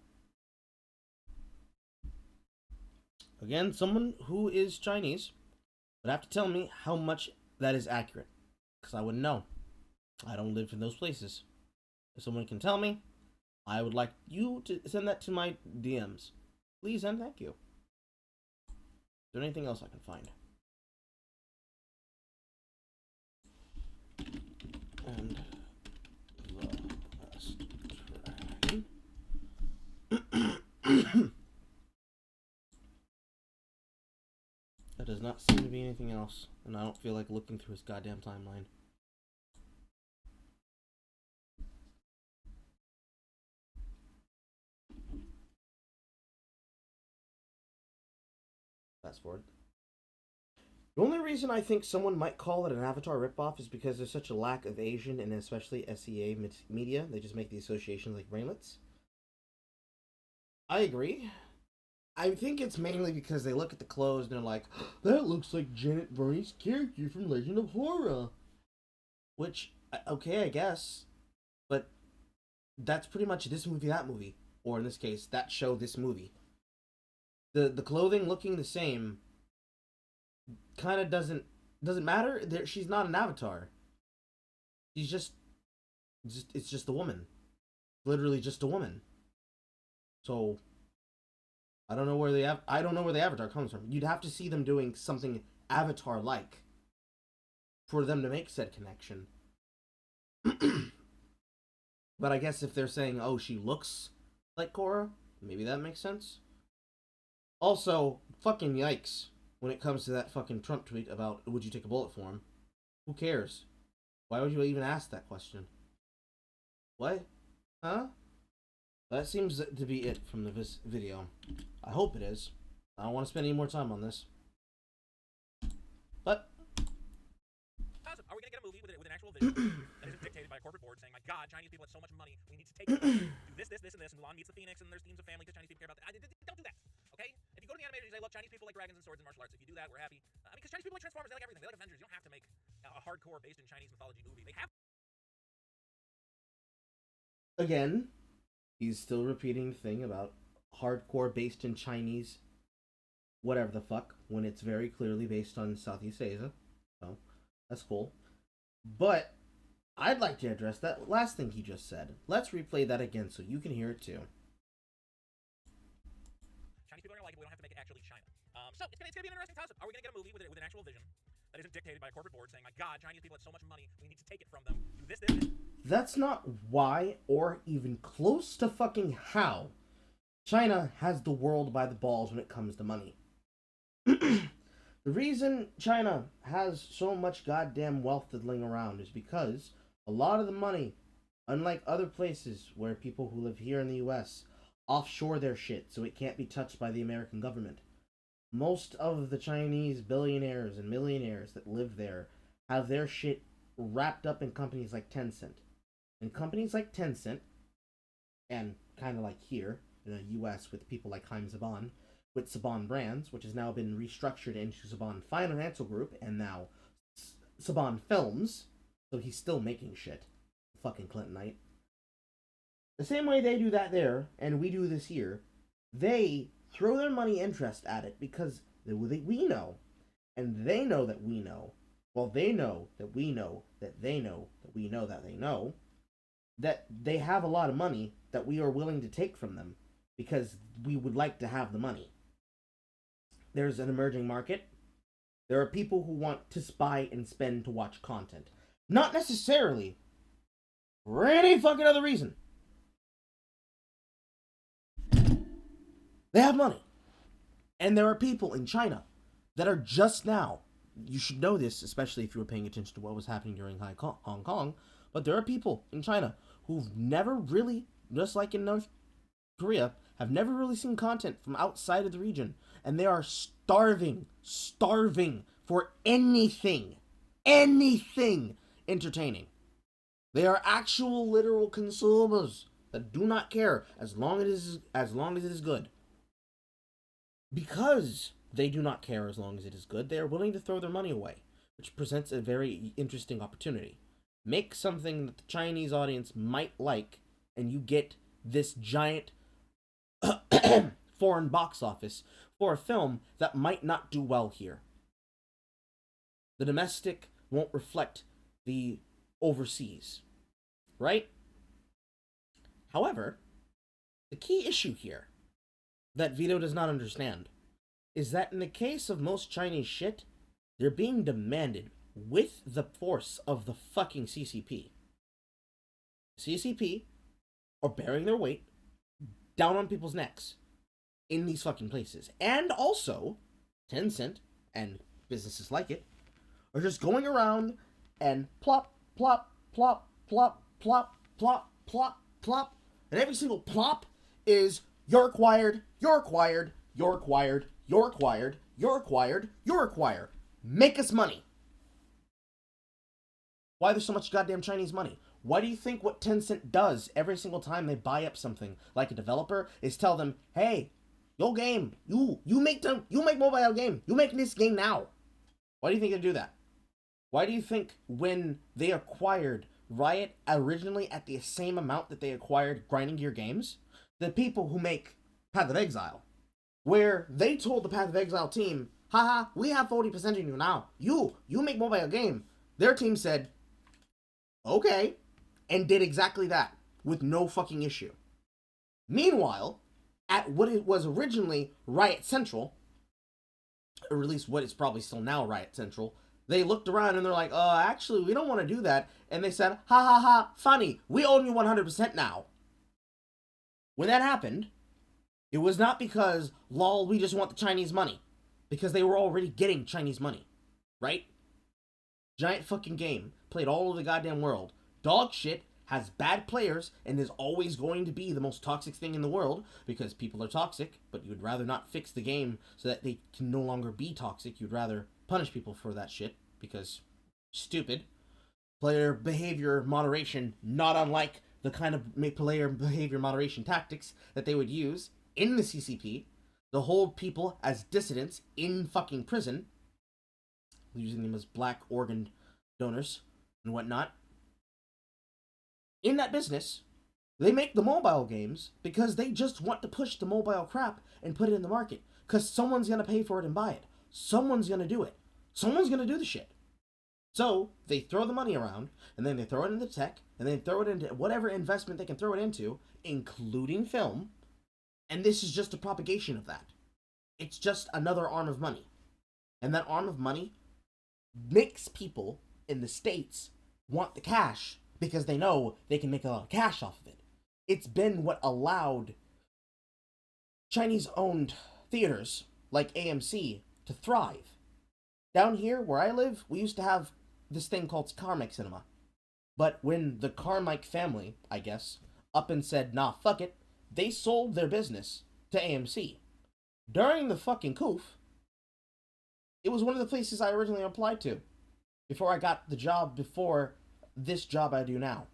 Again, someone who is Chinese would have to tell me how much that is accurate, because I wouldn't know. I don't live in those places. If someone can tell me, I would like you to send that to my DMs. Please and thank you. Is there anything else I can find? And the last dragon. There does not seem to be anything else, and I don't feel like looking through his goddamn timeline. Fast forward. The only reason I think someone might call it an Avatar ripoff is because there's such a lack of Asian and especially SEA media. They just make the associations like brainlets. I agree. I think it's mainly because they look at the clothes and they're like, that looks like Janet Varney's character from Legend of Korra. Which, okay, I guess. But that's pretty much this movie, that movie. Or in this case, that show, this movie. The clothing looking the same kind of doesn't matter. She's not an avatar. She's just it's just a woman. Literally just a woman. So I don't know where the Avatar comes from. You'd have to see them doing something Avatar-like for them to make said connection. But I guess if they're saying, oh, she looks like Korra, maybe that makes sense. Also, fucking yikes when it comes to that fucking Trump tweet about would you take a bullet for him? Who cares? Why would you even ask that question? What? Huh? That seems to be it from this video. I hope it is. I don't want to spend any more time on this. But Are we going to get a movie with an actual vision that isn't dictated by a corporate board saying, my God, Chinese people have so much money, we need to take do this, and this, and Mulan meets the Phoenix, and there's themes of family because Chinese people care about that. Don't do that. Okay? If you go to the animators and say, look, Chinese people like dragons and swords and martial arts, if you do that, we're happy. I mean, because Chinese people like Transformers, they like everything. They like Avengers. You don't have to make a hardcore based in Chinese mythology movie. They have. Again, he's still repeating the thing about hardcore based in Chinese, whatever the fuck, when it's very clearly based on Southeast Asia. So, that's cool. But I'd like to address that last thing he just said. Let's replay that again so you can hear it too. Chinese people are gonna like it. We don't have to make it actually China. So it's gonna be an interesting toss-up. Are we gonna get a movie with an actual vision that isn't dictated by a corporate board saying, "My God, Chinese people have so much money, we need to take it from them. Do this, this, this." That's not why, or even close to fucking how, China has the world by the balls when it comes to money. The reason China has so much goddamn wealth diddling around is because a lot of the money, unlike other places where people who live here in the US offshore their shit so it can't be touched by the American government, most of the Chinese billionaires and millionaires that live there have their shit wrapped up in companies like Tencent. And companies like Tencent, and kind of like here in the US with people like Haim Saban, with Saban Brands, which has now been restructured into Saban Financial Group and now Saban Films, so he's still making shit. Fucking Clintonite. The same way they do that there, and we do this here, they throw their money interest at it because we know, and they know that we know, well, they know that we know that they know that we know that they know, that they have a lot of money that we are willing to take from them because we would like to have the money. There's an emerging market. There are people who want to buy and spend to watch content. Not necessarily for any fucking other reason. They have money. And there are people in China that are just now, you should know this, especially if you were paying attention to what was happening during Hong Kong, but there are people in China who've never really, just like in North Korea, have never really seen content from outside of the region. And they are starving for anything entertaining. They are actual literal consumers that do not care as long as it is good. Because they do not care as long as it is good, they are willing to throw their money away, which presents a very interesting opportunity. Make something that the Chinese audience might like, and you get this giant foreign box office for a film that might not do well here. The domestic won't reflect the overseas, right? However, the key issue here that Vito does not understand is that in the case of most Chinese shit, they're being demanded with the force of the fucking CCP. CCP are bearing their weight down on people's necks in these fucking places. And also, Tencent and businesses like it are just going around and plop, plop, plop, plop, plop, plop, plop, plop. And every single plop is, you're acquired, you're acquired, you're acquired, you're acquired, you're acquired, you're acquired. Make us money. Why there's so much goddamn Chinese money? Why do you think what Tencent does every single time they buy up something like a developer is tell them, hey, your game, you make mobile game, you make this game now? Why do you think they do that? Why do you think when they acquired Riot originally at the same amount that they acquired Grinding Gear Games, the people who make Path of Exile, where they told the Path of Exile team, haha, we have 40% of you now. You make mobile game. Their team said, okay, and did exactly that with no fucking issue. Meanwhile, at what it was originally Riot Central, or at least what is probably still now Riot Central, they looked around and they're like, actually, we don't want to do that. And they said, ha ha ha, funny, we own you 100% now. When that happened, it was not because, lol, we just want the Chinese money. Because they were already getting Chinese money. Right? Giant fucking game. Played all over the goddamn world. Dog shit. Has bad players. And is always going to be the most toxic thing in the world. Because people are toxic. But you would rather not fix the game so that they can no longer be toxic. You'd rather punish people for that shit. Because stupid. Player behavior moderation. Not unlike the kind of player behavior moderation tactics that they would use in the CCP. They'll hold people as dissidents in fucking prison, using them as black organ donors and whatnot. In that business, they make the mobile games because they just want to push the mobile crap and put it in the market. Because someone's going to pay for it and buy it. Someone's going to do it. Someone's going to do the shit. So they throw the money around, and then they throw it into tech, and then throw it into whatever investment they can throw it into, including film. And this is just a propagation of that. It's just another arm of money. And that arm of money makes people in the States want the cash because they know they can make a lot of cash off of it. It's been what allowed Chinese-owned theaters like AMC to thrive. Down here, where I live, we used to have this thing called Carmike Cinema. But when the Carmike family, I guess, up and said, nah, fuck it, they sold their business to AMC. During the fucking coup, it was one of the places I originally applied to before I got the job before this job I do now.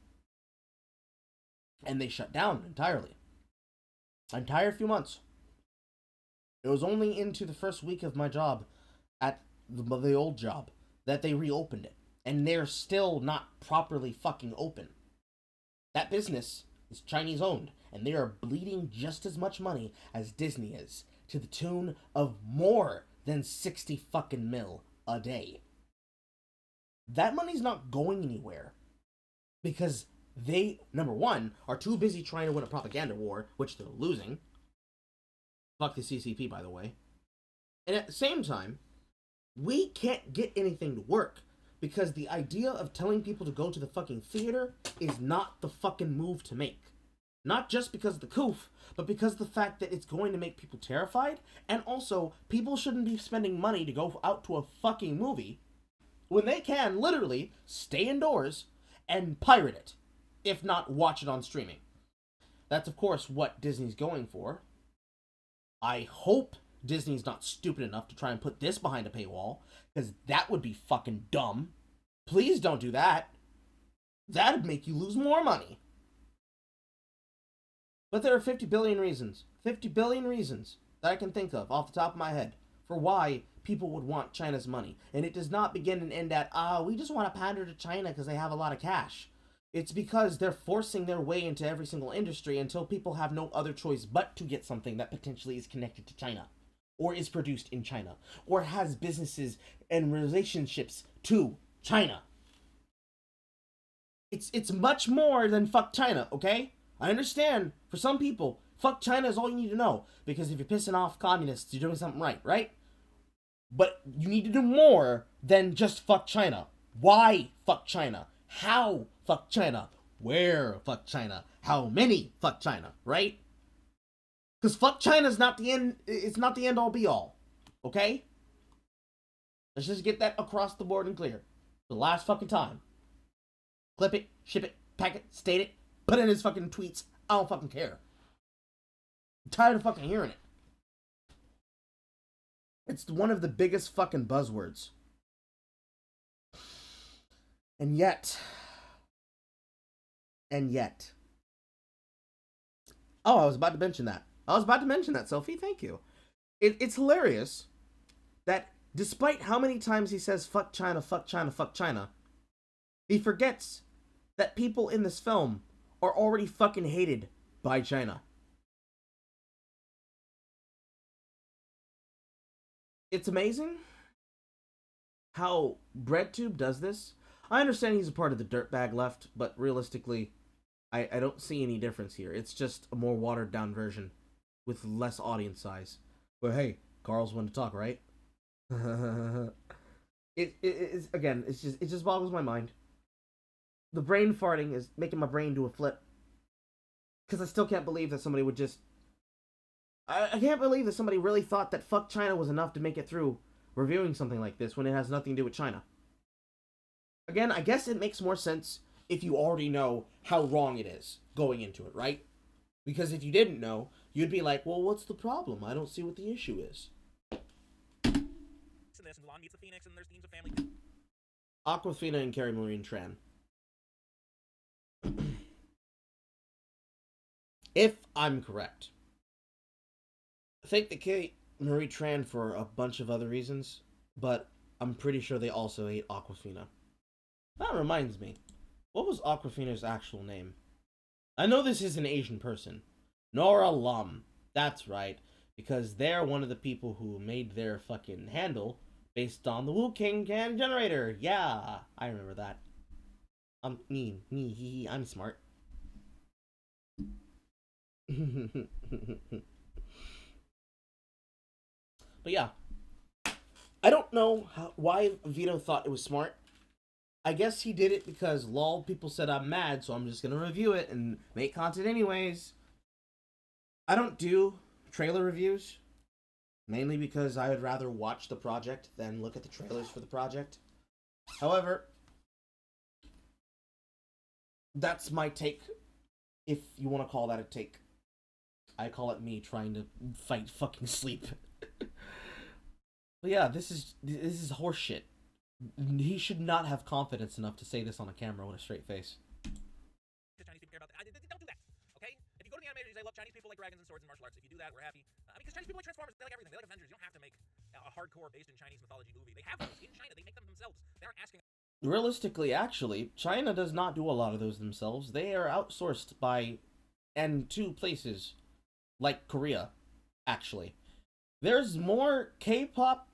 And they shut down entirely. Entire few months. It was only into the first week of my job at the old job that they reopened it. And they're still not properly fucking open. That business is Chinese owned, and they are bleeding just as much money as Disney is, to the tune of more than 60 fucking mil a day. That money's not going anywhere because they, number one, are too busy trying to win a propaganda war, which they're losing. Fuck the CCP, by the way. And at the same time, we can't get anything to work because the idea of telling people to go to the fucking theater is not the fucking move to make. Not just because of the coup, but because of the fact that it's going to make people terrified, and also, people shouldn't be spending money to go out to a fucking movie when they can literally stay indoors and pirate it, if not watch it on streaming. That's, of course, what Disney's going for. I hope Disney's not stupid enough to try and put this behind a paywall, because that would be fucking dumb. Please don't do that. That'd make you lose more money. But there are 50 billion reasons that I can think of off the top of my head for why people would want China's money. And it does not begin and end at, we just want to pander to China because they have a lot of cash. It's because they're forcing their way into every single industry until people have no other choice but to get something that potentially is connected to China, or is produced in China, or has businesses and relationships to China. It's much more than fuck China, okay? I understand, for some people, fuck China is all you need to know, because if you're pissing off communists, you're doing something right, right? But you need to do more than just fuck China. Why fuck China? How fuck China? Where fuck China? How many fuck China, right? Because fuck China's not the end, it's not the end all be all, okay? Let's just get that across the board and clear. The last fucking time. Clip it, ship it, pack it, state it, put it in his fucking tweets. I don't fucking care. I'm tired of fucking hearing it. It's one of the biggest fucking buzzwords. And yet. Oh, I was about to mention that. Sophie, thank you. It's hilarious that despite how many times he says fuck China, fuck China, fuck China, he forgets that people in this film are already fucking hated by China. It's amazing how BreadTube does this. I understand he's a part of the dirtbag left, but realistically, I don't see any difference here. It's just a more watered down version with less audience size. But hey, Carl's one to talk, right? It just boggles my mind. The brain farting is making my brain do a flip. Because I still can't believe that somebody would just... I can't believe that somebody really thought that fuck China was enough to make it through reviewing something like this when it has nothing to do with China. Again, I guess it makes more sense if you already know how wrong it is going into it, right? Because if you didn't know, you'd be like, well, what's the problem? I don't see what the issue is. And this, and Lon meets the Phoenix, and there's themes of family. Aquafina and Carrie Maureen Tran. If I'm correct, Thank the Kate Marie Tran for a bunch of other reasons, but I'm pretty sure they also ate Aquafina. That reminds me, what was Aquafina's actual name? I know this is an Asian person. Nora Lum. That's right, because they're one of the people who made their fucking handle based on the Wu King Can generator. Yeah, I remember that. I'm smart. But yeah, I don't know why Vito thought it was smart. I guess he did it because lol people said I'm mad, so I'm just gonna review it and make content anyways. I don't do trailer reviews, mainly because I would rather watch the project than look at the trailers for the project. However, that's my take, if you want to call that a take. I call it me trying to fight fucking sleep. But yeah, this is horseshit. He should not have confidence enough to say this on a camera with a straight face. The Chinese people care about that. Don't do that, okay? If you go to the animators, they love Chinese people like dragons and swords and martial arts. If you do that, we're happy. Because Chinese people like Transformers, they like everything. They like Avengers. You don't have to make a hardcore based in Chinese mythology movie. They have those in China. They make them themselves. They aren't asking. Realistically, actually, China does not do a lot of those themselves. They are outsourced by, and to places like Korea, actually. There's more K-pop,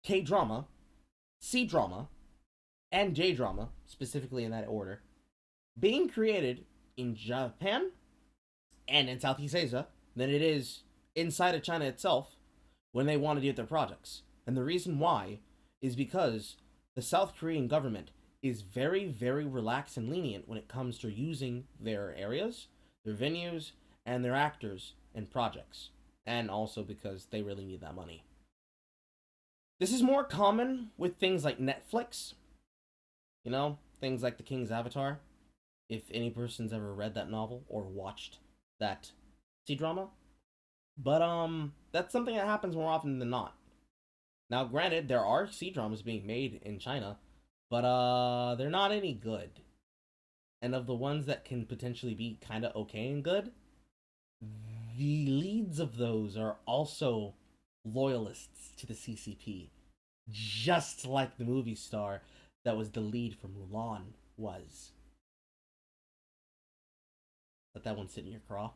K-drama, C-drama, and J-drama, specifically in that order, being created in Japan and in Southeast Asia than it is inside of China itself when they want to do their projects. And the reason why is because the South Korean government is very, very relaxed and lenient when it comes to using their areas, their venues, and their actors in projects. And also because they really need that money. This is more common with things like Netflix. You know, things like The King's Avatar. If any person's ever read that novel or watched that C-drama. But, that's something that happens more often than not. Now, granted, there are C-dramas being made in China, but, they're not any good. And of the ones that can potentially be kind of okay and good, the leads of those are also loyalists to the CCP. Just like the movie star that was the lead for Mulan was. Let that one sit in your craw.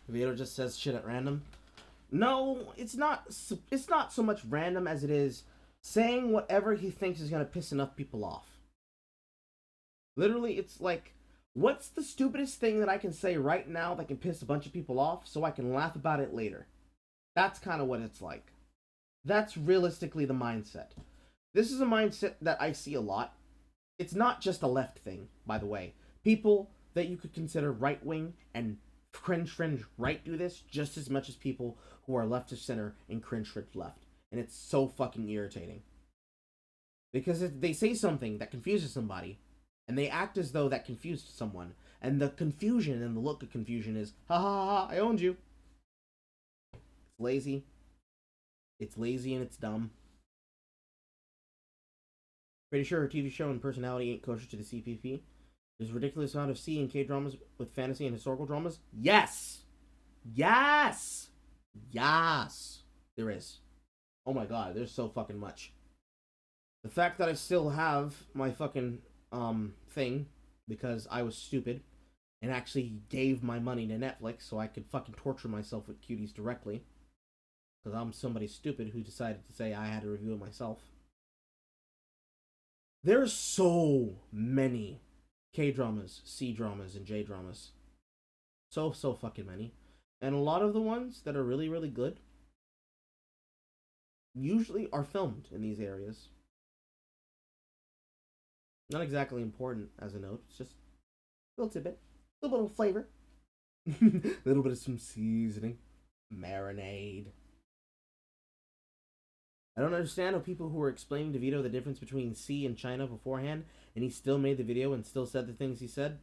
Vito just says shit at random. No, it's not so much random as it is saying whatever he thinks is going to piss enough people off. Literally, it's like, what's the stupidest thing that I can say right now that can piss a bunch of people off so I can laugh about it later? That's kind of what it's like. That's realistically the mindset. This is a mindset that I see a lot. It's not just a left thing, by the way. People that you could consider right-wing and cringe right do this just as much as people who are left of center and cringe left. And it's so fucking irritating. Because if they say something that confuses somebody, and they act as though that confused someone, and the confusion and the look of confusion is, ha ha ha, I owned you. It's lazy. It's lazy and it's dumb. Pretty sure her TV show and personality ain't kosher to the CPP. There's a ridiculous amount of C and K dramas with fantasy and historical dramas. Yes! Yes! Yes! There is. Oh my god, there's so fucking much. The fact that I still have my fucking thing because I was stupid and actually gave my money to Netflix so I could fucking torture myself with cuties directly because I'm somebody stupid who decided to say I had to review it myself. There's so many K-dramas, C-dramas, and J-dramas. So fucking many. And a lot of the ones that are really, really good usually are filmed in these areas. Not exactly important as a note. It's just a little tidbit. A little bit of flavor. A little bit of some seasoning. Marinade. I don't understand how people who were explaining to Vito the difference between C and China beforehand, and he still made the video and still said the things he said.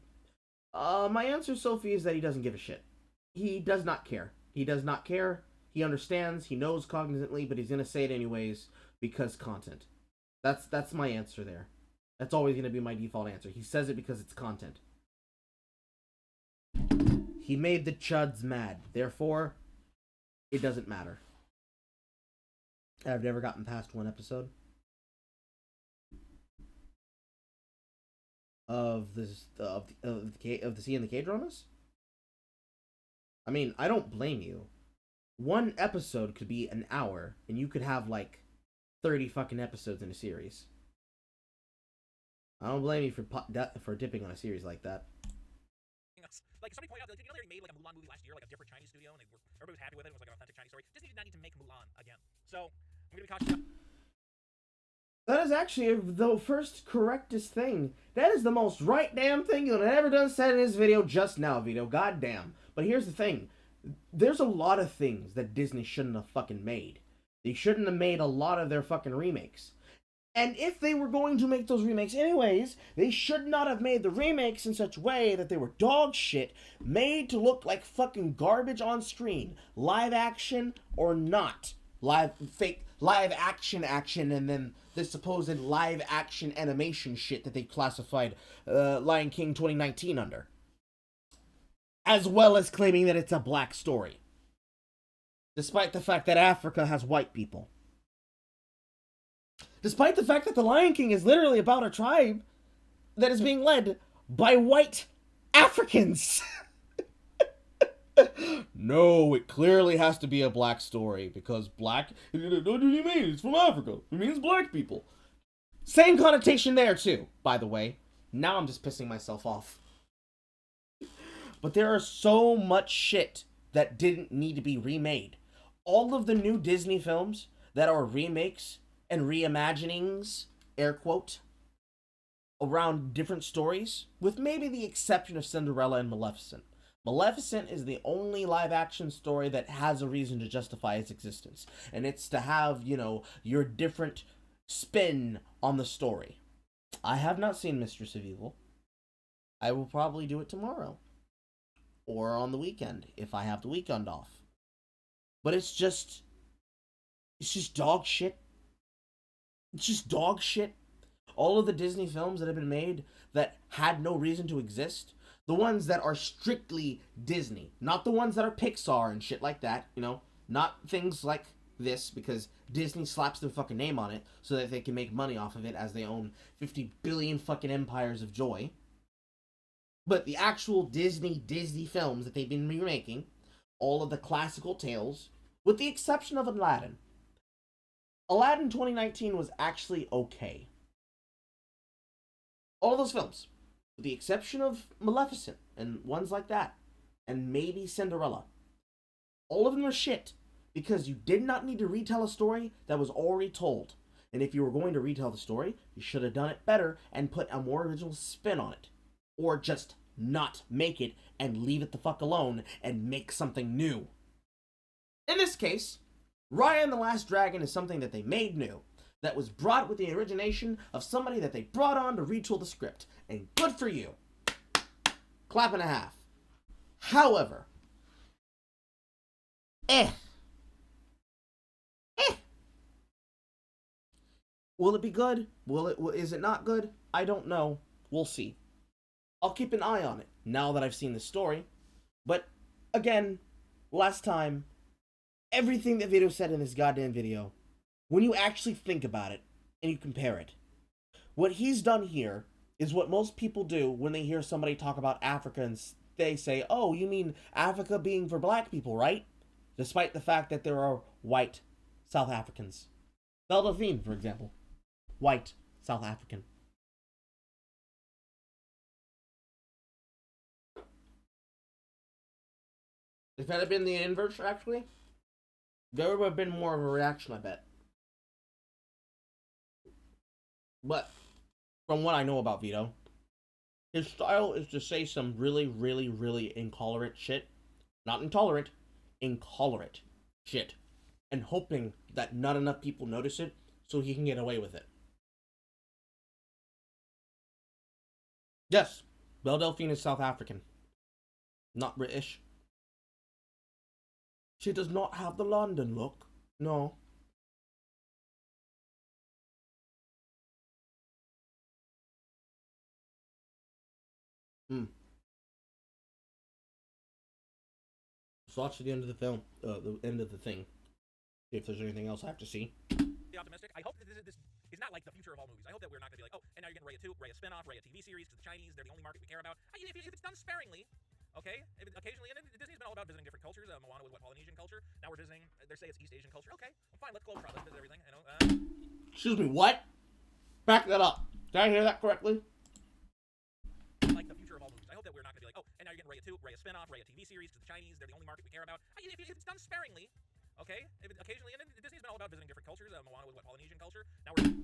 My answer, Sophie, is that he doesn't give a shit. He does not care. He does not care. He understands. He knows cognizantly, but he's gonna say it anyways because content. That's my answer there. That's always gonna be my default answer. He says it because it's content. He made the chuds mad. Therefore, it doesn't matter. I've never gotten past one episode of this of the C and the K dramas. I mean, I don't blame you. One episode could be an hour, and you could have like 30 fucking episodes in a series. I don't blame you for dipping on a series like that. Like somebody pointed out, like, they already made like a Mulan movie last year, like a different Chinese studio, and everybody was happy with it. It was like an authentic Chinese story. Disney did not need to make Mulan again. So I'm gonna be cautious. That is actually the first correctest thing. That is the most right damn thing you've ever done said in this video just now, Vito. God damn. But here's the thing. There's a lot of things that Disney shouldn't have fucking made. They shouldn't have made a lot of their fucking remakes. And if they were going to make those remakes anyways, they should not have made the remakes in such a way that they were dog shit, made to look like fucking garbage on screen. Live action or not. Fake live action, and then the supposed live action animation shit that they classified Lion King 2019 under. As well as claiming that it's a black story. Despite the fact that Africa has white people. Despite the fact that The Lion King is literally about a tribe that is being led by white Africans. No, it clearly has to be a black story because black. What do you mean? It's from Africa. It means black people. Same connotation there too, by the way. Now I'm just pissing myself off. But there are so much shit that didn't need to be remade. All of the new Disney films that are remakes and reimaginings, air quote, around different stories, with maybe the exception of Cinderella and Maleficent. Maleficent is the only live action story that has a reason to justify its existence. And it's to have, you know, your different spin on the story. I have not seen Mistress of Evil. I will probably do it tomorrow. Or on the weekend, if I have the weekend off. But it's just dog shit. It's just dog shit. All of the Disney films that have been made that had no reason to exist, the ones that are strictly Disney, not the ones that are Pixar and shit like that, you know, not things like this, because Disney slaps their fucking name on it so that they can make money off of it as they own 50 billion fucking empires of joy. But the actual Disney films that they've been remaking, all of the classical tales, with the exception of Aladdin. Aladdin 2019 was actually okay. All those films, with the exception of Maleficent and ones like that, and maybe Cinderella, all of them are shit because you did not need to retell a story that was already told. And if you were going to retell the story, you should have done it better and put a more original spin on it. Or just not make it and leave it the fuck alone and make something new. In this case, Raya and the Last Dragon is something that they made new, that was brought with the origination of somebody that they brought on to retool the script. And good for you. Clap and a half. However, will it be good? Is it not good? I don't know. We'll see. I'll keep an eye on it now that I've seen the story. But again, last time, everything that Vito said in this goddamn video, when you actually think about it and you compare it, what he's done here is what most people do when they hear somebody talk about Africa and they say, oh, you mean Africa being for black people, right? Despite the fact that there are white South Africans. Belle Delphine, for example. White South African. If that had been the inverse, actually, there would have been more of a reaction, I bet. But, from what I know about Vito, his style is to say some really, really, really intolerant shit. Not intolerant, intolerant shit. And hoping that not enough people notice it so he can get away with it. Yes, Belle Delphine is South African. Not British. She does not have the London look. No. Let's watch the end of the film, the end of the thing. See if there's anything else I have to see. Optimistic. I hope that this is not like the future of all movies. I hope that we're not going to be like, oh, and now you're getting Raya 2, Raya spinoff, Raya TV series, because the Chinese, they're the only market we care about. If it's done sparingly, okay, if occasionally, and Disney's been all about visiting different cultures. Moana was what, Polynesian culture? Now we're visiting, they say it's East Asian culture. Okay, I'm fine, let's globetrot, let's visit everything. I know. Excuse me, what? Back that up. Did I hear that correctly? Like the future of all movies. I hope that we're not going to be like, oh, and now you're getting Raya 2, Raya spinoff, Raya TV series, because the Chinese, they're the only market we care about. If it's done sparingly, okay, occasionally, and Disney's been all about visiting different cultures. Moana was what, Polynesian culture? Now we're...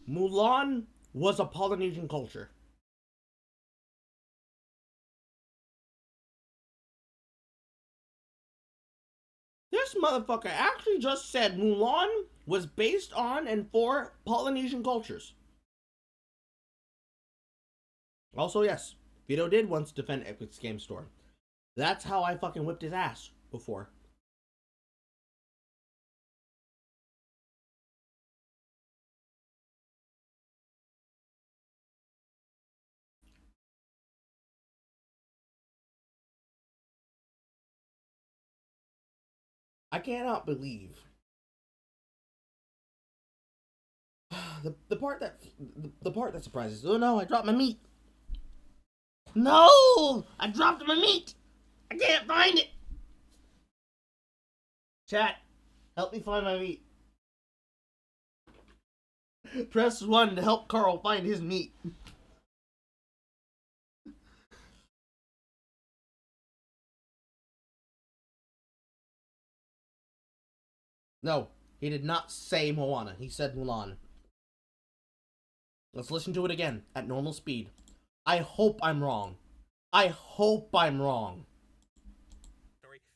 Mulan was a Polynesian culture. This motherfucker actually just said Mulan was based on and for Polynesian cultures. Also, yes, Vito did once defend Epic's Game Store. That's how I fucking whipped his ass before. I cannot believe the part that surprises. Oh no, I dropped my meat. No, I dropped my meat. I can't find it. Chat, help me find my meat. Press 1 to help Carl find his meat. No, he did not say Moana. He said Mulan. Let's listen to it again at normal speed. I hope I'm wrong. I hope I'm wrong.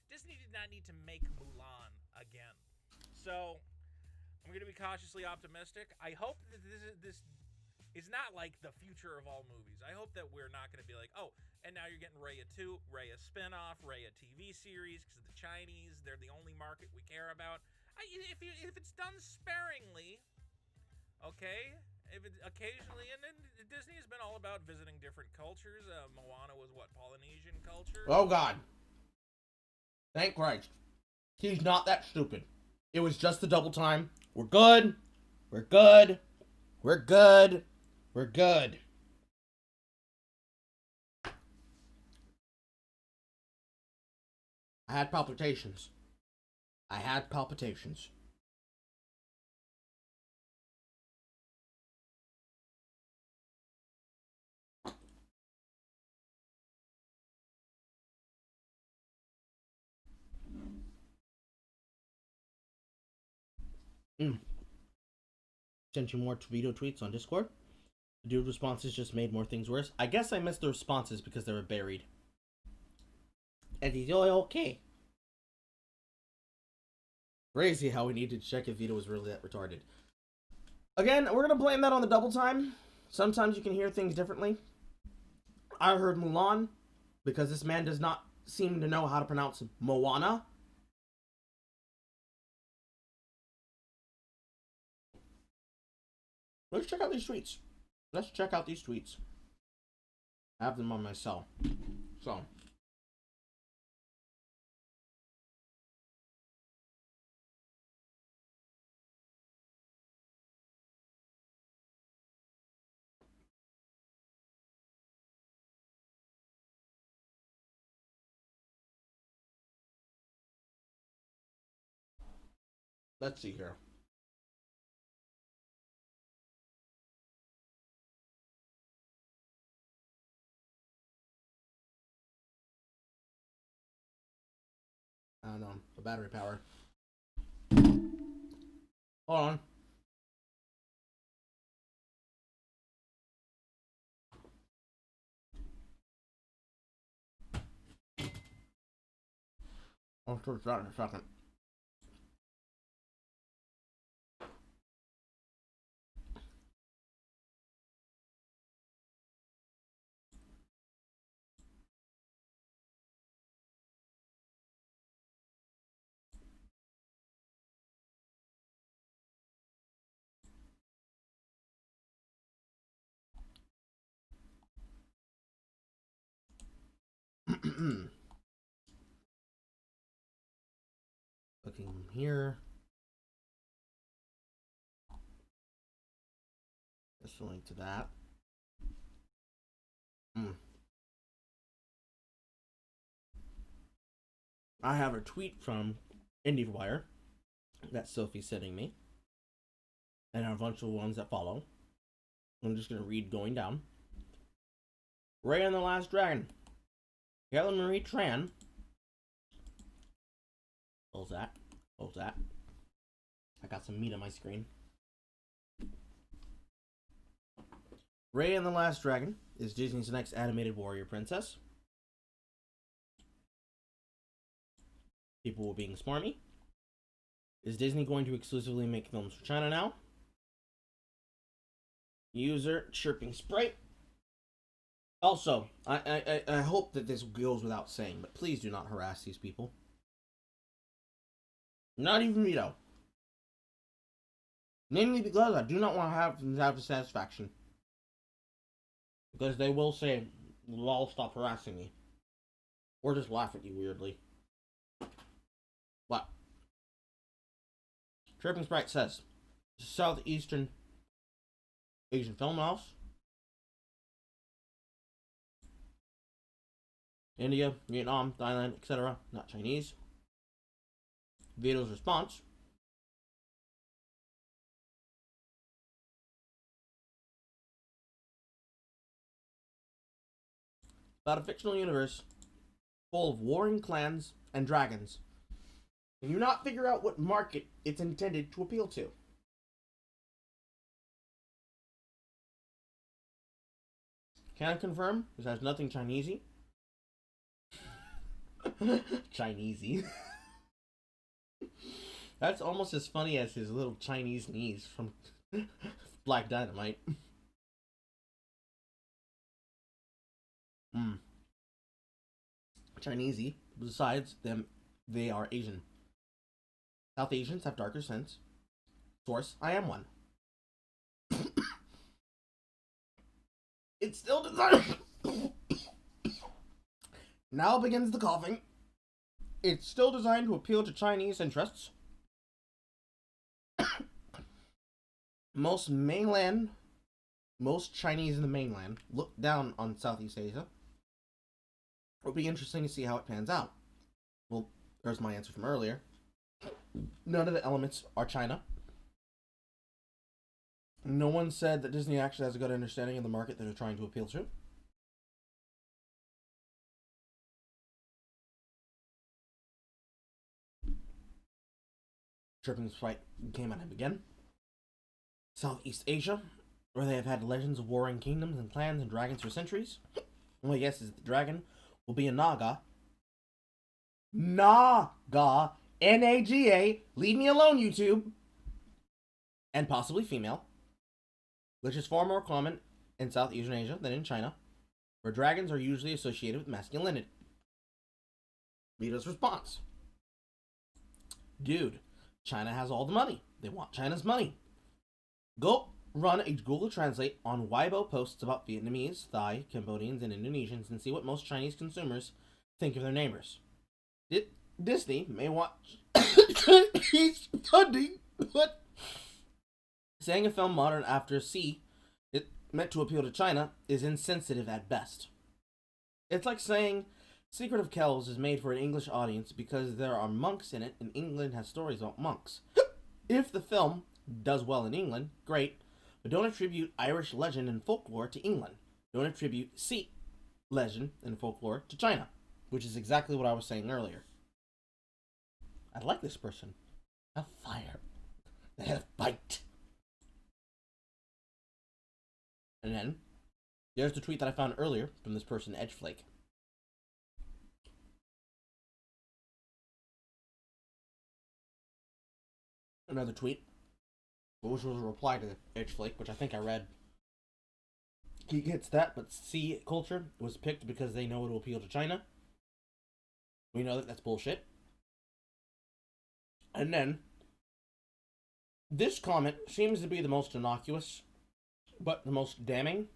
Disney did not need to make Mulan again. So, I'm going to be cautiously optimistic. I hope that this is not like the future of all movies. I hope that we're not going to be like, oh, and now you're getting Raya 2, Raya spinoff, Raya TV series, because of the Chinese, they're the only market we care about. If it's done sparingly, okay, if it occasionally, and then Disney has been all about visiting different cultures. Moana was what, Polynesian culture? Oh God. Thank Christ. He's not that stupid. It was just the double time. We're good. We're good. We're good. We're good. I had palpitations. I had palpitations. Sent you more Vito tweets on Discord. The dude responses just made more things worse. I guess I missed the responses because they were buried. And he's okay. Crazy how we needed to check if Vito was really that retarded. Again, we're gonna blame that on the double time. Sometimes you can hear things differently. I heard Mulan because this man does not seem to know how to pronounce Moana. Let's check out these tweets. Let's check out these tweets. I have them on my cell. So. Let's see here. I don't know. The battery power. Hold on. I'll search that in a second. here. Just a link to that. I have a tweet from IndieWire that Sophie's sending me, and a bunch of ones that follow. I'm just gonna read going down. Ray and the Last Dragon. Helen Marie Tran. Close that. Close that. I got some meat on my screen. Ray and the Last Dragon is Disney's next animated warrior princess. People were being smarmy. Is Disney going to exclusively make films for China now? User chirping Sprite. Also, I hope that this goes without saying, but please do not harass these people. Not even Vito. Namely because I do not want to have the satisfaction. Because they will say, lol, stop harassing me. Or just laugh at you weirdly. What? Chirping Sprite says, Southeastern Asian Film House. India, Vietnam, Thailand, etc. Not Chinese. Vito's response. About a fictional universe full of warring clans and dragons. Can you not figure out what market it's intended to appeal to? Can I confirm? This has nothing Chinesey. Chinesey. That's almost as funny as his little Chinese knees from Black Dynamite. Chinesey. Besides them, they are Asian. South Asians have darker sense. Source, I am one. It's still designed. Now begins the coughing. It's still designed to appeal to Chinese interests. Most Chinese in the mainland look down on Southeast Asia. It'll be interesting to see how it pans out. Well, there's my answer from earlier. None of the elements are China. No one said that Disney actually has a good understanding of the market that they're trying to appeal to. Chirping Sprite came at him again. Southeast Asia, where they have had legends of warring kingdoms and clans and dragons for centuries. My guess is that the dragon will be a Naga. Naga! N-A-G-A! Leave me alone, YouTube! And possibly female, which is far more common in South Asian Asia than in China, where dragons are usually associated with masculinity. Vito's response. Dude, China has all the money. They want China's money. Go run a Google Translate on Weibo posts about Vietnamese, Thai, Cambodians, and Indonesians and see what most Chinese consumers think of their neighbors. Disney may want Chinese funding, but saying a film modern after C, it meant to appeal to China, is insensitive at best. It's like saying Secret of Kells is made for an English audience because there are monks in it and England has stories about monks. If the film does well in England, great, but don't attribute Irish legend and folklore to England. Don't attribute Sikh legend and folklore to China, which is exactly what I was saying earlier. I like this person. Have fire. They have bite. And then, there's the tweet that I found earlier from this person, Edgeflake. Another tweet, which was a reply to Edgeflake, which I think I read. He gets that, but C culture was picked because they know it will appeal to China. We know that that's bullshit. And then, this comment seems to be the most innocuous, but the most damning.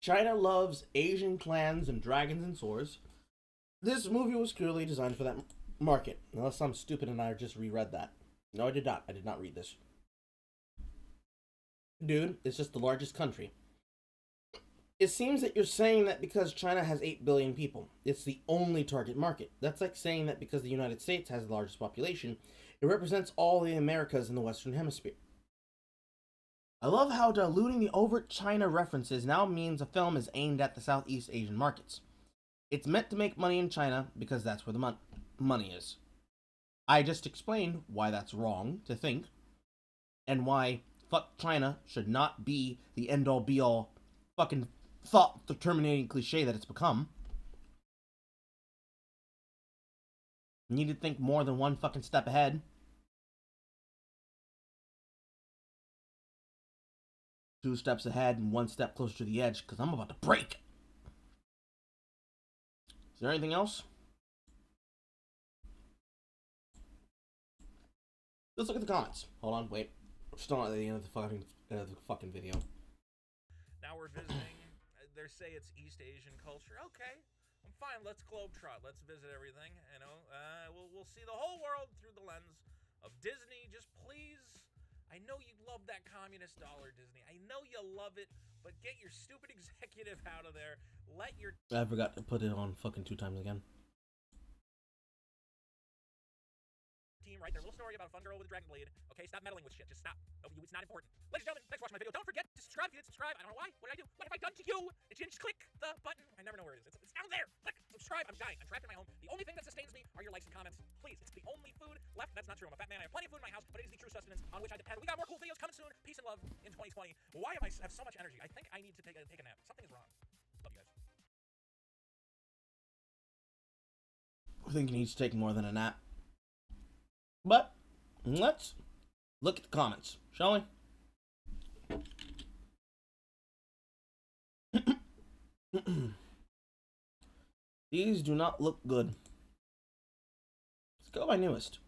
China loves Asian clans and dragons and swords. This movie was clearly designed for that market. Unless I'm stupid and I just reread that. No, I did not. I did not read this. Dude, it's just the largest country. It seems that you're saying that because China has 8 billion people, it's the only target market. That's like saying that because the United States has the largest population, it represents all the Americas in the Western Hemisphere. I love how diluting the overt China references now means a film is aimed at the Southeast Asian markets. It's meant to make money in China because that's where the money is. I just explained why that's wrong to think, and why fuck China should not be the end-all be-all fucking thought-terminating cliche that it's become. You need to think more than one fucking step ahead. 2 steps ahead and 1 step closer to the edge, because I'm about to break. Is there anything else? Let's look at the comments. Hold on, wait. We're still not at the end of the fucking video. Now we're visiting. They say it's East Asian culture. Okay, I'm fine. Let's globetrot. Let's visit everything. You know, we'll see the whole world through the lens of Disney. Just please. I know you love that communist dollar, Disney. I know you love it, but get your stupid executive out of there. Let your... I forgot to put it on fucking 2 times again. Team write their little story about a fun girl with a dragon blade. Okay, stop meddling with shit. Just stop. No, it's not important. Ladies and gentlemen, thanks for watching my video. Don't forget to subscribe if you didn't subscribe. I don't know why. What did I do? What have I done to you? Did you just click the button? I never know where it is. It's down there. Click subscribe. I'm dying. I'm trapped in my home. The only thing that sustains me are your likes and comments. Please, it's the only food left. That's not true. I'm a fat man. I have plenty of food in my house, but it is the true sustenance on which I depend. We got more cool videos coming soon. Peace and love in 2020. Why am I have so much energy? I think I need to take a nap. Something is wrong. Love you guys. I think you need to take more than a nap. But let's look at the comments, shall we? These do not look good. Let's go by newest.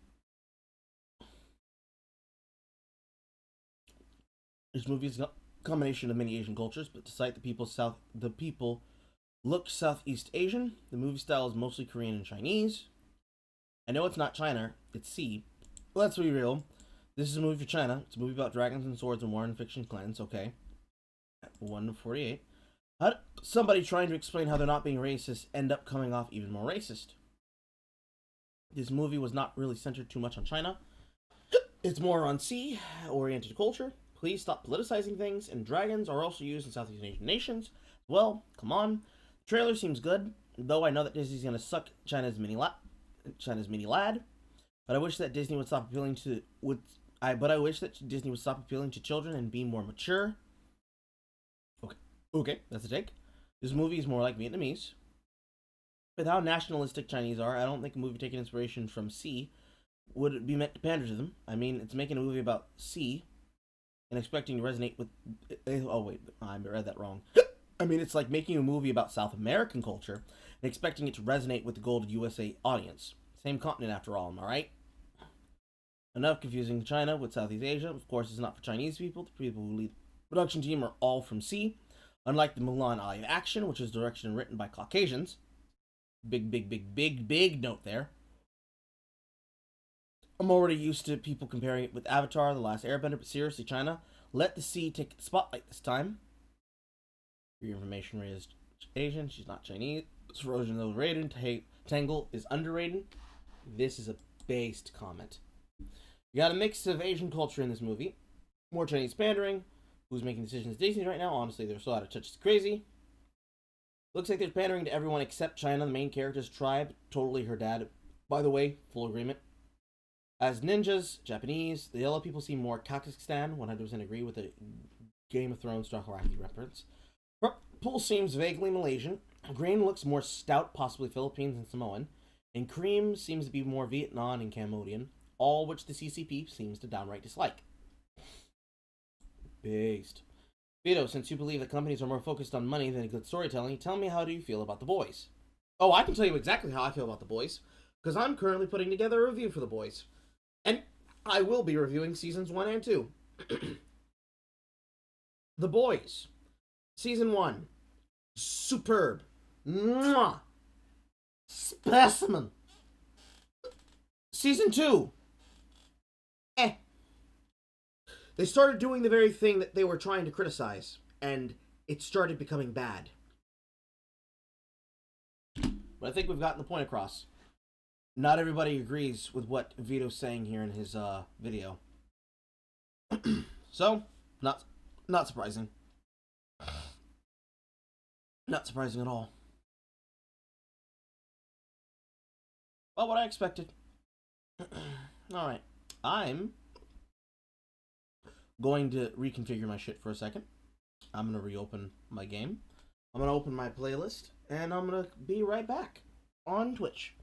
This movie is a combination of many Asian cultures, but to cite the people look Southeast Asian. The movie style is mostly Korean and Chinese. I know it's not China, it's C. Let's be real. This is a movie for China. It's a movie about dragons and swords and war and fiction clans, okay. 1:48. How did somebody trying to explain how they're not being racist end up coming off even more racist? This movie was not really centered too much on China. It's more on sea-oriented culture. Please stop politicizing things, and dragons are also used in Southeast Asian nations. Well, come on. The trailer seems good, though I know that Disney's gonna suck China's mini lad. But I wish that Disney would stop appealing to children and be more mature. Okay, that's a take. This movie is more like Vietnamese. With how nationalistic Chinese are, I don't think a movie taking inspiration from C would be meant to pander to them. I mean, it's making a movie about C and expecting to resonate with... Oh, wait, I read that wrong. I mean, it's like making a movie about South American culture and expecting it to resonate with the golden USA audience. Same continent, after all, am I right? Enough confusing China with Southeast Asia. Of course, it's not for Chinese people. The people who lead the production team are all from C. Unlike the Mulan live action, which is directed and written by Caucasians. Big note there. I'm already used to people comparing it with Avatar, The Last Airbender, but seriously, China, let the sea take the spotlight this time. For your information, Ray is Asian. She's not Chinese. Frozen though rated. Tangle is underrated. This is a based comment. You got a mix of Asian culture in this movie. More Chinese pandering. Who's making decisions? Disney right now. Honestly, they're so out of touch. It's crazy. Looks like they're pandering to everyone except China, the main character's tribe. Totally her dad. By the way, full agreement. As ninjas, Japanese, the yellow people seem more Kazakhstan. 100% agree with the Game of Thrones Dothraki reference. Purple seems vaguely Malaysian. Green looks more stout, possibly Philippines and Samoan. And cream seems to be more Vietnam and Cambodian. All which the CCP seems to downright dislike. Based. Vito, since you believe that companies are more focused on money than good storytelling, tell me, how do you feel about The Boys? Oh, I can tell you exactly how I feel about The Boys, because I'm currently putting together a review for The Boys. And I will be reviewing seasons 1 and 2. The Boys. Season 1. Superb. Mwah. Specimen. Season 2. They started doing the very thing that they were trying to criticize, and it started becoming bad. But I think we've gotten the point across. Not everybody agrees with what Vito's saying here in his video. So, not surprising. Not surprising at all. Well, what I expected. Alright. I'm going to reconfigure my shit for a second. I'm going to reopen my game. I'm going to open my playlist. And I'm going to be right back on Twitch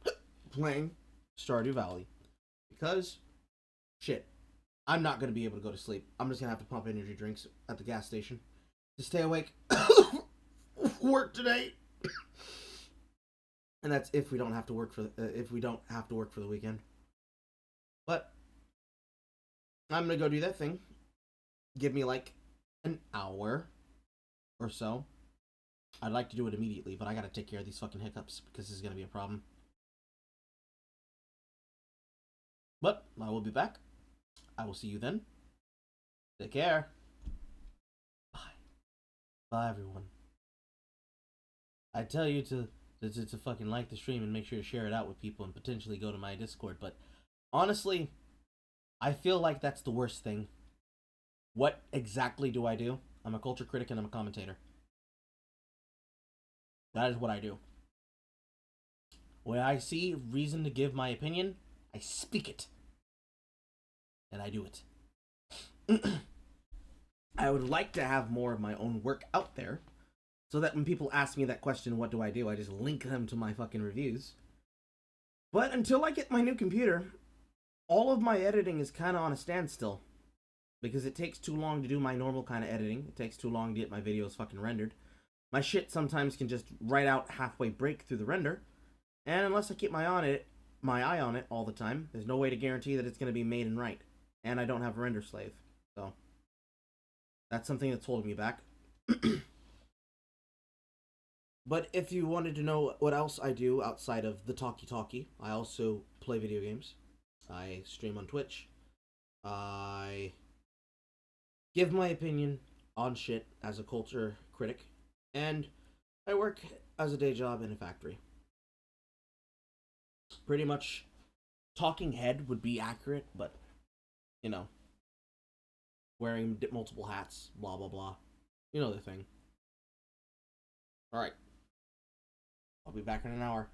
playing Stardew Valley. Because, shit, I'm not going to be able to go to sleep. I'm just going to have to pump energy drinks at the gas station to stay awake. Work today. And that's if we don't have to work for the weekend. But I'm gonna go do that thing. Give me like an hour or so. I'd like to do it immediately, but I gotta take care of these fucking hiccups because this is gonna be a problem. But I will be back. I will see you then. Take care. Bye. Bye, everyone. I tell you to fucking like the stream and make sure to share it out with people and potentially go to my Discord, but honestly, I feel like that's the worst thing. What exactly do I do? I'm a culture critic and I'm a commentator. That is what I do. When I see reason to give my opinion, I speak it. And I do it. I would like to have more of my own work out there, so that when people ask me that question, what do? I just link them to my fucking reviews. But until I get my new computer, all of my editing is kind of on a standstill. Because it takes too long to do my normal kind of editing. It takes too long to get my videos fucking rendered. My shit sometimes can just write out halfway break through the render. And unless I keep my eye on it all the time, there's no way to guarantee that it's going to be made and right. And I don't have a render slave. So, that's something that's holding me back. But if you wanted to know what else I do outside of the talkie, I also play video games. I stream on Twitch. I give my opinion on shit as a culture critic. And I work as a day job in a factory. Pretty much talking head would be accurate, but, you know, wearing multiple hats, blah, blah, blah. You know the thing. Alright. I'll be back in an hour.